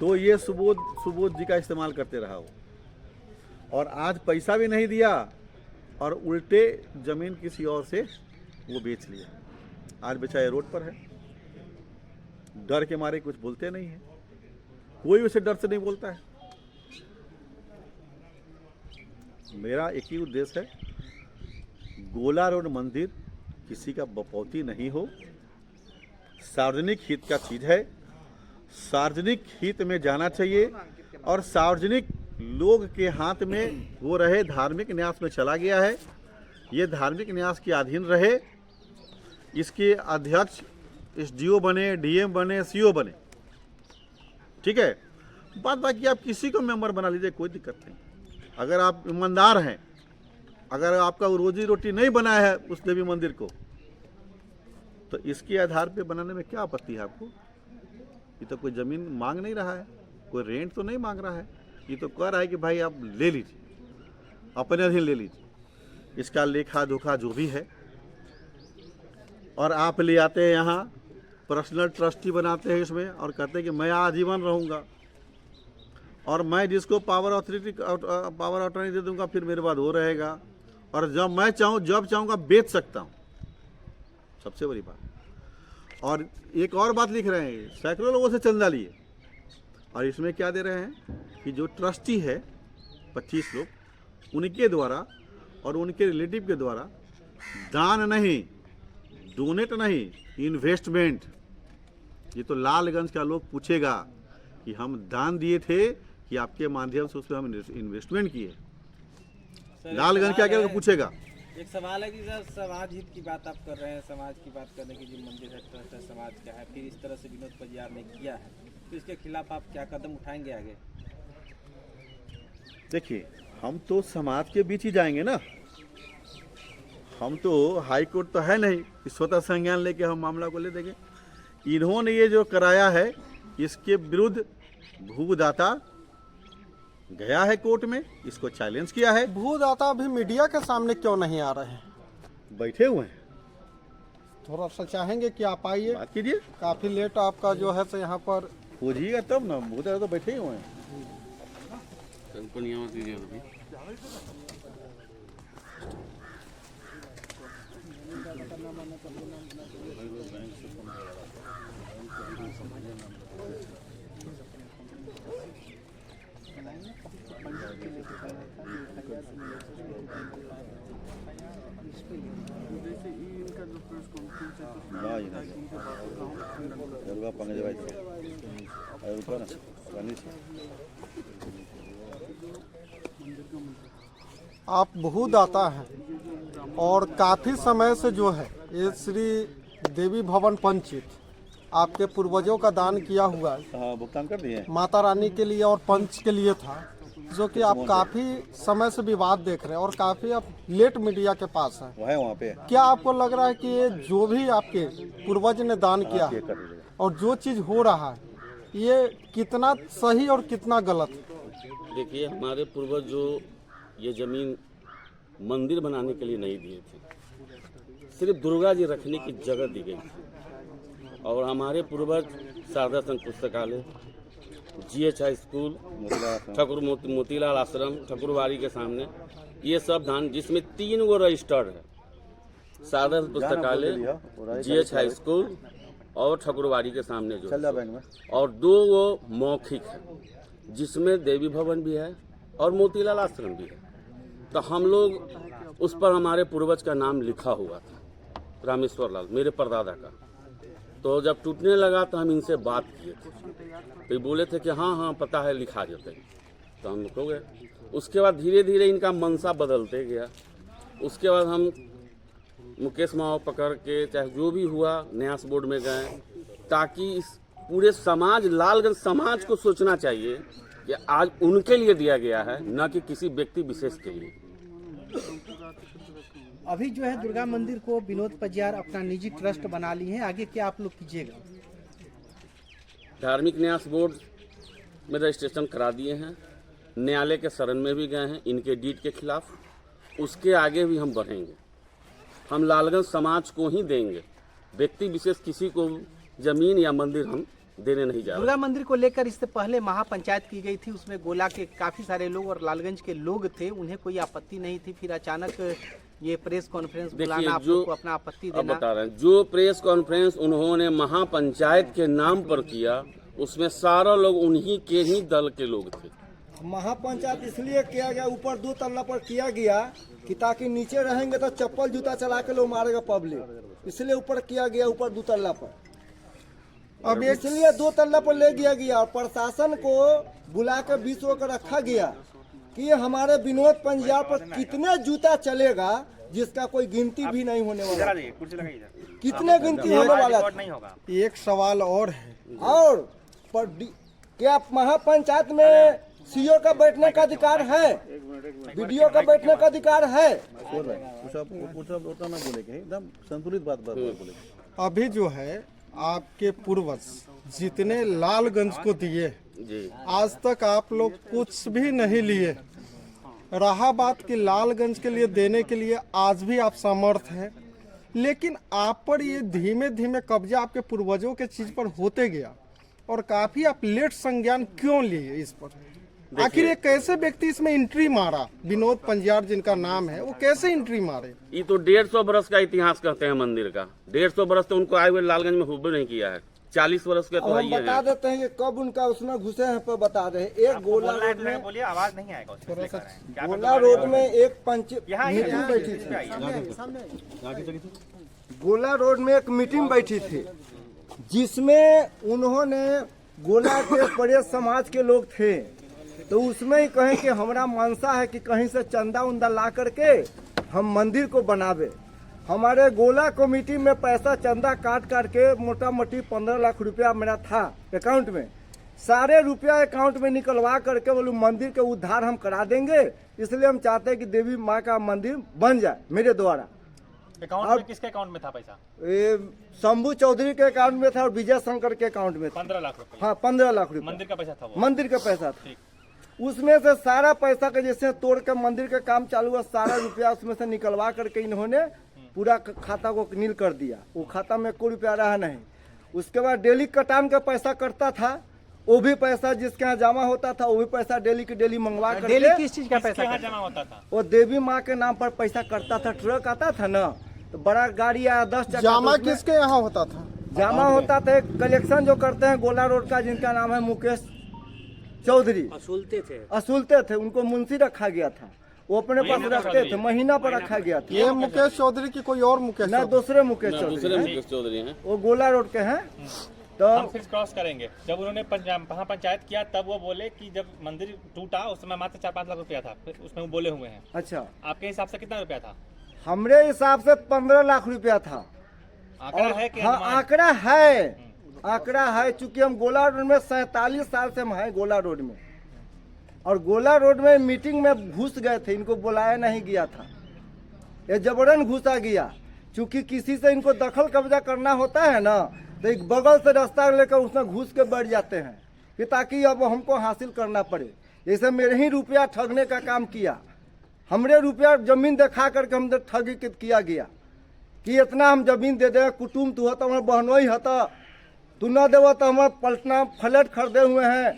तो ये सुबोध जी का इस्तेमाल करते रहा हो। और आज पैसा भी नहीं दिया और उल्टे ज़मीन किसी और से वो बेच लिया। आज बेचारे रोड पर है, डर के मारे कुछ बोलते नहीं है, कोई उसे डर से नहीं बोलता है। मेरा एक ही उद्देश्य है, गोला रोड मंदिर किसी का बपौती नहीं हो, सार्वजनिक हित का चीज़ है, सार्वजनिक हित में जाना चाहिए, और सार्वजनिक लोग के हाथ में वो रहे, धार्मिक न्यास में चला गया है, ये धार्मिक न्यास के अधीन रहे। इसके अध्यक्ष SDO बने, DM बने, CO बने, ठीक है। बात बाकी आप किसी को मेंबर बना लीजिए, कोई दिक्कत नहीं। अगर आप ईमानदार हैं, अगर आपका रोजी रोटी नहीं बनाया है उस देवी मंदिर को, तो इसके आधार पे बनाने में क्या आपत्ति है आपको? ये तो कोई ज़मीन मांग नहीं रहा है, कोई रेंट तो नहीं मांग रहा है, ये तो कह रहा है कि भाई आप ले लीजिए, अपने अधीन ले लीजिए। इसका लेखा जोखा जो भी है, और आप ले आते हैं यहाँ, पर्सनल ट्रस्टी बनाते हैं इसमें, और कहते हैं कि मैं आजीवन रहूँगा, और मैं जिसको पावर अथॉरिटी दे दूँगा, फिर मेरे बाद वो रहेगा, और जब मैं जब चाहूँगा बेच सकता हूँ। सबसे बड़ी बात। और एक और बात लिख रहे हैं, सैकड़ों लोगों से चंदा लिए, और इसमें क्या दे रहे हैं कि जो ट्रस्टी है 25 लोग, उनके द्वारा और उनके रिलेटिव के द्वारा दान नहीं, डोनेट नहीं, इन्वेस्टमेंट। ये तो लालगंज का लोग पूछेगा कि हम दान दिए थे कि आपके माध्यम से उसमें हम इन्वेस्टमेंट किए। लालगंज क्या क्या पूछेगा। एक सवाल है कि सर समाज हित की बात आप कर रहे हैं, समाज की बात करने की जो मंदिर है ट्रस्ट है समाज का है, फिर इस तरह से विनोद पंजाब ने किया है, तो इसके खिलाफ आप क्या कदम उठाएंगे आगे? देखिए, हम तो समाज के बीच ही जाएंगे ना। हम तो हाई कोर्ट तो है नहीं कि स्वतः संज्ञान लेके हम मामला को ले देंगे। इन्होंने ये जो कराया है इसके विरुद्ध भूदाता गया है कोर्ट में, इसको चैलेंज किया है। भूदाता भी मीडिया के सामने क्यों नहीं आ रहे हैं? बैठे हुए हैं, थोड़ा सा चाहेंगे कि आप आइए। बात कीजिए, काफ़ी लेट आपका जो है तो यहाँ पर खोजिएगा तब ना। भूदाता तो बैठे ही हुए हैं। उनको नियम दीजिए अभी। आप भूदाता हैं और काफ़ी समय से जो है ये श्री देवी भवन पंचित आपके पूर्वजों का दान किया हुआ है, हाँ, भुगतान कर दिए। माता रानी के लिए और पंच के लिए था, जो कि आप काफ़ी समय से विवाद देख रहे हैं और काफ़ी आप लेट मीडिया के पास है। वहाँ पे क्या आपको लग रहा है कि ये जो भी आपके पूर्वज ने दान किया है और जो चीज़ हो रहा है ये कितना सही और कितना गलत है? देखिए, हमारे पूर्वज जो ये जमीन मंदिर बनाने के लिए नहीं दिए थे, सिर्फ दुर्गा जी रखने की जगह दी गई थी। और हमारे पूर्वज शारदा संघ पुस्तकालय, GH स्कूल, ठाकुर मोतीलाल आश्रम, ठाकुरबाड़ी के सामने, ये सब दान, जिसमें 3 गो रजिस्टर्ड है, शारदा पुस्तकालय, GH स्कूल और ठाकुरबाड़ी के सामने जो, और 2 गो मौखिक है, जिसमें देवी भवन भी है और मोतीलाल आश्रम भी है। तो हम लोग उस पर हमारे पूर्वज का नाम लिखा हुआ था, रामेश्वर लाल, मेरे परदादा का। तो जब टूटने लगा तो हम इनसे बात किए थे, तो ये बोले थे कि हाँ हाँ पता है, लिखा देते हैं। तो हम हो गए। उसके बाद धीरे धीरे इनका मनसा बदलते गया। उसके बाद हम मुकेश माओ पकड़ के, चाहे जो भी हुआ, न्यास बोर्ड में गए, ताकि इस पूरे समाज, लालगंज समाज को सोचना चाहिए कि आज उनके लिए दिया गया है, न कि किसी व्यक्ति विशेष के लिए। अभी जो है दुर्गा मंदिर को विनोद पंजाब अपना निजी ट्रस्ट बना ली है, आगे क्या आप लोग कीजिएगा? धार्मिक न्यास बोर्ड में रजिस्ट्रेशन करा दिए हैं, न्यायालय के शरण में भी गए हैं इनके डीड के खिलाफ। उसके आगे भी हम बढ़ेंगे। हम लालगंज समाज को ही देंगे, व्यक्ति विशेष किसी को जमीन या मंदिर हम देने नहीं जा रहे। दुर्गा मंदिर को लेकर इससे पहले महापंचायत की गई थी, उसमें गोला के काफी सारे लोग और लालगंज के लोग थे, उन्हें कोई आपत्ति नहीं थी। फिर अचानक ये प्रेस कॉन्फ्रेंस बुलाना, आप लोग को अपना आपत्ति देना। बता रहे हैं, जो प्रेस कॉन्फ्रेंस उन्होंने महापंचायत के नाम पर किया, उसमें सारा लोग उन्हीं के ही दल के लोग थे। महापंचायत इसलिए किया गया, ऊपर 2 तल्ला पर किया गया कि ताकि नीचे रहेंगे तो चप्पल जूता चला के लोग मारेगा पब्लिक, इसलिए ऊपर किया गया, ऊपर 2 तल्ला पर। अब इसलिए 2 तल्ला पर ले गया और प्रशासन को बुला कर 20 को रखा गया कि हमारे विनोद पंजाब पर कितने जूता चलेगा, जिसका कोई गिनती भी नहीं होने वाला। कितने गिनती होने वाला नहीं होगा। एक सवाल और है, और पर क्या महापंचायत में सीओ का बैठने का अधिकार है, वीडियो का बैठने का अधिकार है? एकदम संतुलित बात बोले। अभी जो है आपके पूर्वज जितने लालगंज को दिए, आज तक आप लोग कुछ भी नहीं लिए। रहा बात कि लालगंज के लिए देने के लिए आज भी आप समर्थ हैं, लेकिन आप पर ये धीमे धीमे कब्जा आपके पूर्वजों के चीज पर होते गया और काफी आप लेट संज्ञान क्यों लिए इस पर? आखिर ये कैसे व्यक्ति इसमें एंट्री मारा? विनोद पंजाब जिनका नाम है, वो कैसे एंट्री मारे? ये तो 150 बरस का इतिहास कहते हैं मंदिर का। 150 बरस तो उनको आए हुए लालगंज में हुबे नहीं किया है। 40 वर्ष के तो हम बता देते हैं कि कब उनका उसमें घुसे हैं, पर बता रहे हैं। एक गोला रोड में, बोलिए, आवाज नहीं आएगा। गोला रोड में एक मीटिंग बैठी थी। गोला रोड में एक मीटिंग बैठी थी, जिसमें उन्होंने गोला के बड़े समाज के लोग थे, तो उसमें ही कहें कि हमारा मनसा है कि कहीं से चंदा उंदा ला करके हम मंदिर को बनावे। हमारे गोला कमेटी में पैसा चंदा काट के मोटा मोटी 15 लाख रुपया मेरा था अकाउंट में। सारे रुपया अकाउंट में निकलवा करके बोलूँ मंदिर के उद्धार हम करा देंगे। इसलिए हम चाहते हैं कि देवी माँ का मंदिर बन जाए मेरे द्वारा। अकाउंट में किसके अकाउंट में था पैसा? ये शंभू चौधरी के अकाउंट में था और विजय शंकर के अकाउंट में था। 15 लाख रुपए। हाँ 15 लाख रुपया मंदिर का पैसा था वो? मंदिर का पैसा था। ठीक। उसमें से सारा पैसा का जैसे तोड़ के मंदिर का काम चालू हुआ, सारा रुपया उसमें से निकलवा करके इन्होंने पूरा खाता को नील कर दिया। वो खाता में कोई रुपया रहा नहीं। उसके बाद डेली कटान का पैसा कटता था, वो भी पैसा जिसके यहाँ जमा होता था वो भी पैसा डेली की डेली मंगवा करके। डेली किस चीज का किसके पैसा यहाँ कटता? जमा होता था? वो देवी माँ के नाम पर पैसा कटता था। ट्रक आता था ना तो बड़ा गाड़ी आया 10 चक्का, जामा तो उसमें किसके यहाँ होता था? जमा होता था। एक कलेक्शन जो करते हैं गोला रोड का, जिनका नाम है मुकेश चौधरी, असूलते थे। उनको मुंशी रखा गया था, वो अपने पास रखते थे, महीना पर रखा गया था। ये मुकेश चौधरी की कोई और मुकेश ना चौधरी? दूसरे मुकेश दूसरे चौधरी हैं। मुकेश चौधरी हैं। वो गोला रोड के हैं। तो हम फिर क्रॉस करेंगे। जब उन्होंने वहाँ पंचायत किया तब वो बोले कि जब मंदिर टूटा उस समय मात्र 4-5 लाख रुपया था, फिर उसमें वो बोले हुए हैं। अच्छा, आपके हिसाब से कितना रुपया था? हमरे हिसाब से 15 लाख रुपया था। आंकड़ा और है कि हाँ, अनुमान? आंकड़ा है चूंकि हम गोला रोड में 47 साल से हम हैं गोला रोड में। और गोला रोड में मीटिंग में घुस गए थे, इनको बुलाया नहीं गया था, ये जबरन घुसा गया। चूंकि किसी से इनको दखल कब्जा करना होता है ना, तो एक बगल से रास्ता लेकर उसमें घुस के बैठ जाते हैं कि ताकि अब हमको हासिल करना पड़े। जैसे मेरे ही रुपया ठगने का काम किया, हमरे रुपया जमीन दिखा करके हम ठगी किया गया कि इतना हम जमीन दे दे, कुटुम तू तो हमारे बहनोई हता, तू न देव तो हमारे पलटना फ्लैट खरीदे हुए हैं,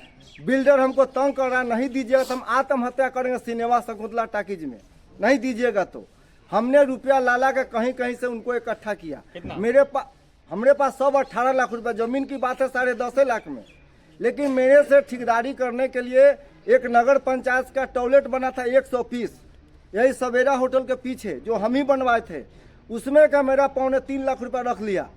बिल्डर हमको तंग कर रहा, नहीं दीजिएगा तो हम आत्महत्या करेंगे सिनेमा शकुंतला टाकीज में, नहीं दीजिएगा तो। हमने रुपया लाला का कहीं कहीं से उनको इकट्ठा किया। हमरे पास सब 18 लाख रुपया, जमीन की बात है 10.5 लाख में। लेकिन मेरे से ठेकेदारी करने के लिए एक नगर पंचायत का टॉयलेट बना था 100 पीस, यही सवेरा होटल के पीछे जो हम ही बनवाए थे, उसमें का मेरा 3.25 लाख रुपया रख लिया।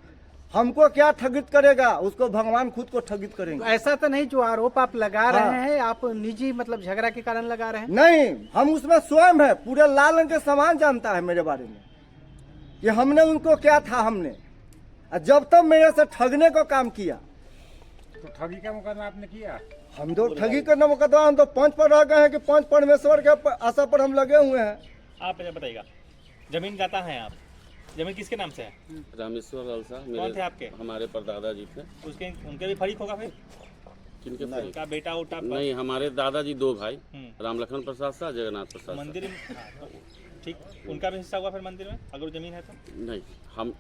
हमको क्या ठगित करेगा, उसको भगवान खुद को ठगित करेंगे। ऐसा तो नहीं जो आरोप आप लगा रहे हैं, आप निजी मतलब झगड़ा के कारण लगा रहे हैं? नहीं, हम उसमें स्वयं है, पूरे लाल रंग के समान जानता है मेरे बारे में कि हमने उनको क्या था। हमने जब तक मेरे से ठगने को काम किया, तो ठगी का मुकदमा आपने किया? हम तो ठगी करने मुकदमा, हम तो पंच पर रह गए हैं कि पंच परमेश्वर के आशा पर हम लगे हुए हैं। आप बताइएगा, जमीन जाता है आप, जमीन किसके नाम से है? रामेश्वर लालसा कौन थे आपके? हमारे परदादा जी थे। उसके उनके भी फरीक होगा फिर? किनके फरीक? का बेटा उठा नहीं, हमारे दादाजी 2 भाई, राम लखन प्रसाद शाह, जगन्नाथ प्रसाद शाह। मंदिर ठीक, उनका भी हिस्सा हुआ फिर मंदिर में अगर जमीन है तो? नहीं, हम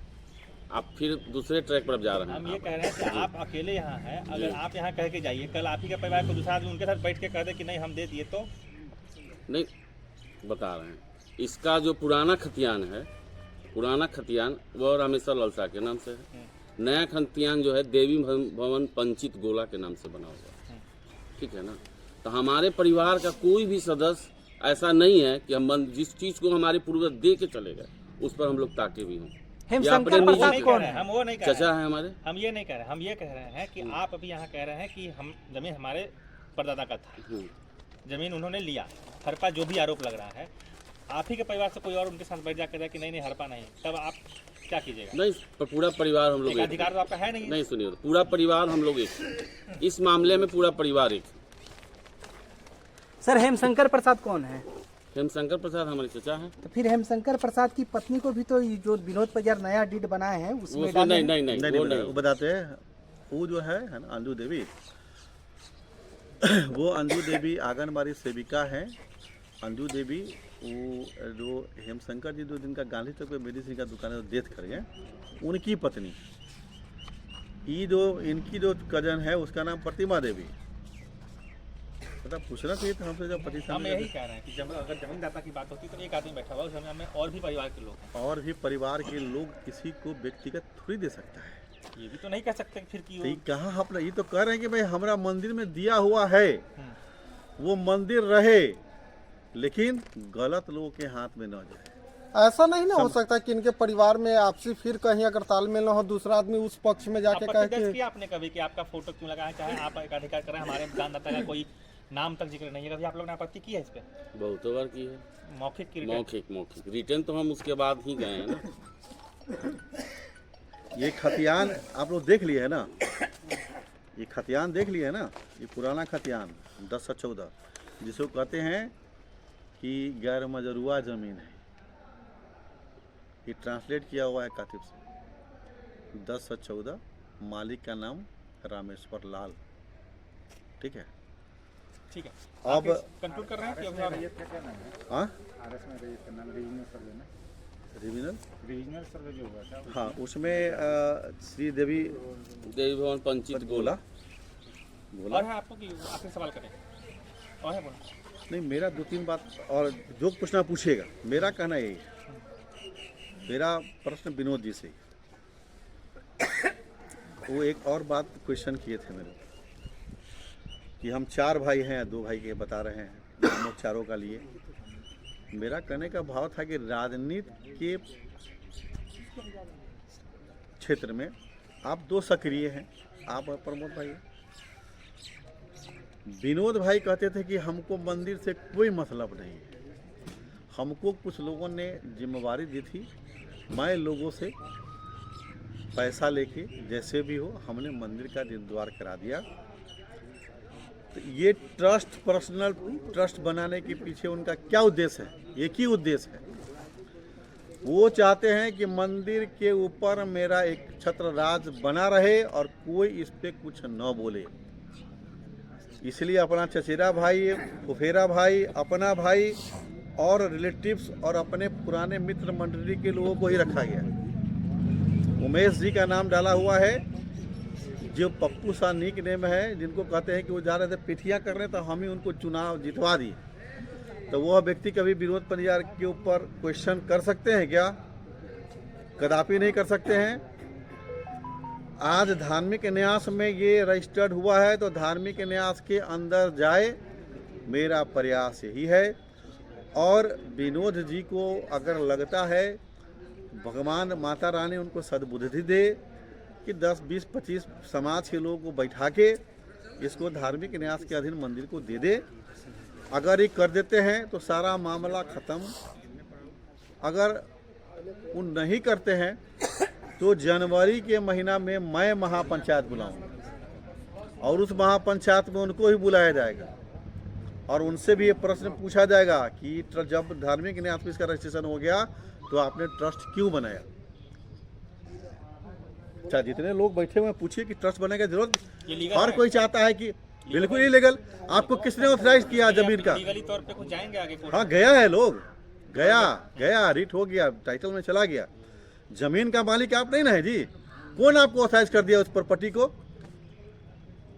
आप फिर दूसरे ट्रैक पर अब जा रहे हैं। हम ये कह रहे हैं कि आप अकेले यहाँ हैं, अगर आप यहाँ कह के जाइए, कल आप ही का परिवार को दूसरा आदमी उनके साथ बैठ के कह दे कि नहीं हम दे दिए तो? नहीं, बता रहे हैं, इसका जो पुराना खतियान है, पुराना खतियान वो रामेश्वर लालसा के नाम से है। नया खतियान जो है देवी भवन पंचित गोला के नाम से बना हुआ है। ठीक है ना? तो हमारे परिवार का कोई भी सदस्य ऐसा नहीं है कि हम जिस चीज़ को हमारे पूर्वज दे के चले गए उस पर हम लोग ताके भी हों। हेमशंकर प्रसाद कौन है? हम वो नहीं कह रहे चचा है हमारे। हम ये नहीं कह रहे, हम ये कह रहे हैं कि आप अभी यहाँ कह रहे हैं कि हम जमीन हमारे परदादा का था, जमीन उन्होंने लिया, हरपा जो भी आरोप लग रहा है, आप ही के परिवार से कोई और उनके साथ बैठ जाकर कि नहीं हरपा नहीं, तब आप क्या कीजिएगा? नहीं, पूरा परिवार हम लोग अधिकार तो आपका है नहीं? नहीं, सुनिए, पूरा परिवार हम लोग एक, इस मामले में पूरा परिवार एक। सर हेमशंकर प्रसाद कौन है? हेमशंकर प्रसाद हमारे चचा हैं। तो फिर हेमशंकर प्रसाद की पत्नी को भी तो ये जो विनोद परिवार नया डीड बनाए हैं उसमें नहीं नहीं नहीं, नहीं, वो बताते हैं, वो जो है ना अंजू देवी, वो अंजू देवी आंगनबाड़ी सेविका है। अंजू देवी वो जो हेमशंकर जी जो जिनका गांधी चौक पे मेडिसिन का दुकान है डेथ कर गए, उनकी पत्नी, ये जो इनकी जो कजन है उसका नाम प्रतिमा देवी। पता पूछना चाहिए था हमसे जब पति। हम यही कह रहे हैं कि जब अगर जमीनदाता की बात होती तो एक आदमी बैठा हुआ, उस समय में और भी परिवार के लोग हैं। और भी परिवार के लोग किसी को व्यक्तिगत थोड़ी दे सकता है, ये भी तो नहीं कह सकते फिर कि तो ये कहाँ अपना, ये तो कह रहे हैं कि भाई हमारा मंदिर में दिया हुआ है, वो मंदिर रहे, लेकिन गलत लोगों के हाथ में न जाए। ऐसा नहीं ना हो सकता कि इनके परिवार में आपसी फिर कहीं अगर तालमेल न हो, दूसरा आदमी उस पक्ष में जाके कहे कि किया आपने कभी कि आपका फोटो क्यों लगा है, चाहे आप एक अधिकार करें, हमारे दानदाता का कोई नाम तक जिक्र नहीं है, कभी आप लोग ने आपत्ति की है इस पे? बहुत बार की है। मौखिक की मौखिक रिटर्न तो हम उसके बाद ही गए हैं ना। ये खतियान आप लोग देख लिए है ना, ये खतियान देख लिए है ना, ये पुराना खतियान 10/14 जिसको कहते हैं कि गैर मजरूआ ज़मीन है। ये ट्रांसलेट किया हुआ है कातिब से। 10/14 मालिक का नाम रामेश्वर लाल। ठीक है, ठीक है। अब कंक्लूड कर रहे हैं कि अभी आप- हाँ रीजनल रिविजनल सर्वे जो हुआ था हाँ उसमें श्री देवी भवन पंचित बोला और है आपको कि आखिरी सवाल करें और है बोला? नहीं, मेरा 2-3 बात और जो पूछना पूछेगा। मेरा कहना यही है, मेरा प्रश्न विनोद जी से ही। वो एक और बात क्वेश्चन किए थे मेरे कि हम 4 भाई हैं, 2 भाई के बता रहे हैं, हम लोग चारों का लिए। मेरा कहने का भाव था कि राजनीति के क्षेत्र में आप 2 सक्रिय हैं, आप और प्रमोद भाई हैं। विनोद भाई कहते थे कि हमको मंदिर से कोई मतलब नहीं है, हमको कुछ लोगों ने जिम्मेवारी दी थी, मैं लोगों से पैसा लेके जैसे भी हो हमने मंदिर का जीर्णोद्धार करा दिया। तो ये ट्रस्ट, पर्सनल ट्रस्ट बनाने के पीछे उनका क्या उद्देश्य है? एक ही उद्देश्य है, वो चाहते हैं कि मंदिर के ऊपर मेरा एक छत्र राज बना रहे और कोई इस पे कुछ न बोले। इसलिए अपना चचेरा भाई, फुफेरा भाई, अपना भाई और रिलेटिव्स और अपने पुराने मित्र मंडली के लोगों को ही रखा गया। उमेश जी का नाम डाला हुआ है, जो पप्पू सा निक नेम है, जिनको कहते हैं कि वो जा रहे थे पिठिया करने, तो हम ही उनको चुनाव जितवा दिए। तो वह व्यक्ति कभी विनोद पंजाब के ऊपर क्वेश्चन कर सकते हैं क्या? कदापि नहीं कर सकते हैं। आज धार्मिक न्यास में ये रजिस्टर्ड हुआ है तो धार्मिक न्यास के अंदर जाए, मेरा प्रयास यही है। और विनोद जी को अगर लगता है भगवान माता रानी उनको सद्बुद्धि दे कि 10, 20, 25 समाज के लोगों को बैठा के इसको धार्मिक न्यास के अधीन मंदिर को दे दे, अगर ये कर देते हैं तो सारा मामला ख़त्म। अगर वो नहीं करते हैं तो जनवरी के महीना में मैं महापंचायत बुलाऊंगा और उस महापंचायत में उनको ही बुलाया जाएगा और उनसे भी ये प्रश्न पूछा जाएगा कि जब धार्मिक न्यास ऑफिस का रजिस्ट्रेशन हो गया तो आपने ट्रस्ट क्यों बनाया? अच्छा, जितने लोग बैठे हुए हैं पूछिए कि ट्रस्ट बनाने की जरूरत, हर कोई चाहता है कि बिल्कुल इलीगल। आपको किसने ऑथराइज किया जमीन का? लीगली तौर पे कुछ जाएंगे आगे कोर्ट? हाँ, गया है, लोग गया रिट हो गया, टाइटल में चला गया। जमीन का मालिक आप नहीं ना है जी। कौन आपको ऑथराइज कर दिया उस प्रॉपर्टी को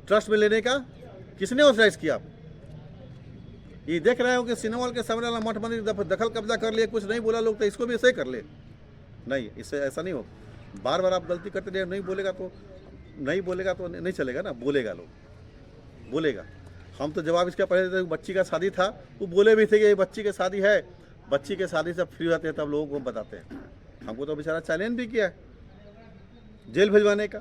ट्रस्ट में लेने का? किसने ऑथराइज किया? ये देख रहे हो कि सिनेमॉल के सामने वाला मठ मंदिर दखल कब्जा कर लिए, कुछ नहीं बोला लोग, तो इसको भी ऐसे ही कर ले। नहीं, इससे ऐसा नहीं हो। बार बार आप गलती करते रहे, नहीं बोलेगा तो नहीं चलेगा ना, बोलेगा, लोग बोलेगा। हम तो जवाब इसका पहले देते, बच्ची का शादी था, वो बोले भी थे कि ये बच्ची की शादी है, बच्ची के शादी से फ्री होते हैं तब लोगों को बताते हैं। हमको तो बेचारा चैलेंज भी किया है जेल भिजवाने का।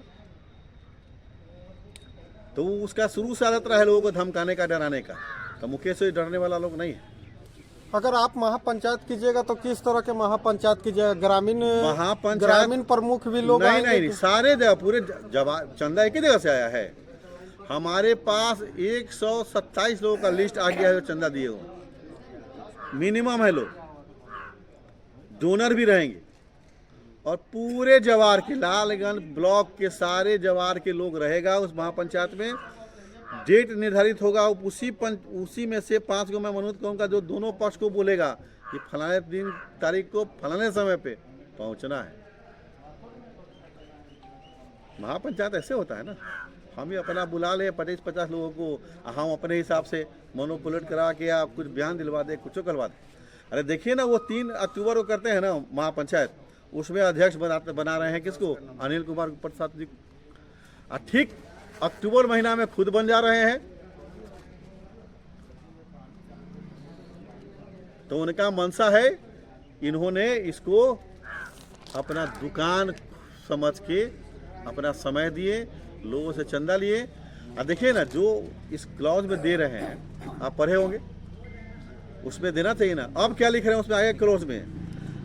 तो उसका शुरू से आदत रहा है लोगों को धमकाने का, डराने का। तो मुकेश से डरने वाला लोग नहीं है। अगर आप महापंचायत कीजिएगा तो किस तरह के महापंचायत कीजिएगा? महापंचायत ग्रामीण प्रमुख भी लोग नहीं, सारे जगह पूरे चंदा एक ही जगह से आया है। हमारे पास 127 लोगों का लिस्ट आ गया है जो चंदा दिए हुए, मिनिमम है लोग, डोनर भी रहेंगे। और पूरे जवार के लालगंज ब्लॉक के सारे जवार के लोग रहेगा उस महापंचायत में। डेट निर्धारित होगा, उसी में से 5 को मैं मनोज कहूँगा जो दोनों पक्ष को बोलेगा कि फलाने दिन तारीख को फलाने समय पे पहुँचना है। महापंचायत ऐसे होता है ना, हम ही अपना बुला ले 25-50 लोगों को, हम अपने हिसाब से मोनोपोलेट करा के या कुछ बयान दिलवा दे, कुछ करवा दे। अरे देखिए ना, वो 3 अक्टूबर को करते हैं ना महापंचायत, उसमें अध्यक्ष बना रहे हैं किसको? अनिल कुमार प्रसाद जी। ठीक अक्टूबर महीना में खुद बन जा रहे हैं। तो उनका मनसा है, इन्होंने इसको अपना दुकान समझ के अपना समय दिए, लोगों से चंदा लिए अब देखिए ना, जो इस क्लॉज में दे रहे हैं आप पढ़े होंगे, उसमें देना चाहिए ना। अब क्या लिख रहे हैं उसमें आगे क्लॉज में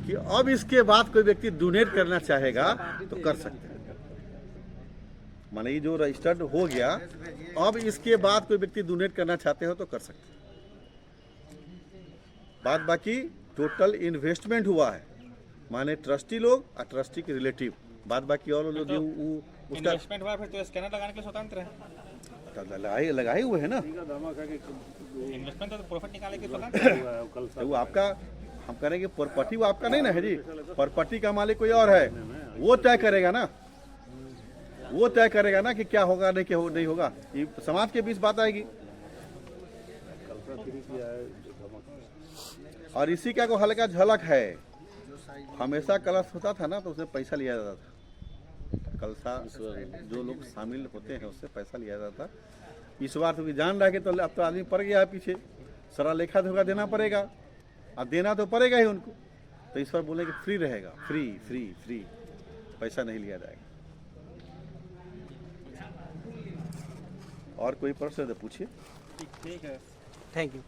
कि अब इसके बाद कोई व्यक्ति डोनेट करना चाहेगा तो कर सकते हैं। माने ये जो रजिस्टर्ड हो गया, अब इसके बाद कोई व्यक्ति डोनेट करना चाहते हो तो कर सकते हैं। बाद बाकी टोटल इन्वेस्टमेंट हुआ है, माने ट्रस्टी लोग और ट्रस्टी के रिलेटिव, बाद बाकी और लोग जो उसका इन्वेस्टमेंट हुआ, फिर तो स्कैनर लगाने के लिए स्वतंत्र है। लगाए हुए है ना, इन्वेस्टमेंट तो प्रॉफिट निकालने के लिए स्वतंत्र है। तो वो आपका, हम करेंगे प्रॉपर्टी वो आपका नहीं ना है जी, प्रॉपर्टी का मालिक कोई और है, वो तय करेगा ना, वो तय करेगा ना कि क्या होगा नहीं होगा। ये समाज के बीच बात आएगी। और इसी का को हल्का झलक है, हमेशा कलश होता था ना तो उससे पैसा लिया जाता था, कलशा जो लोग शामिल होते हैं उससे पैसा लिया जाता था। इस बार तो जान रहा है कि तो अब तो आदमी पड़ गया है पीछे, सारा लेखा धोखा देना पड़ेगा, अब देना तो पड़ेगा ही उनको, तो इस बार बोले कि फ्री रहेगा, फ्री फ्री फ्री, पैसा नहीं लिया जाएगा। और कोई प्रश्न है तो पूछिए। ठीक है। Thank you.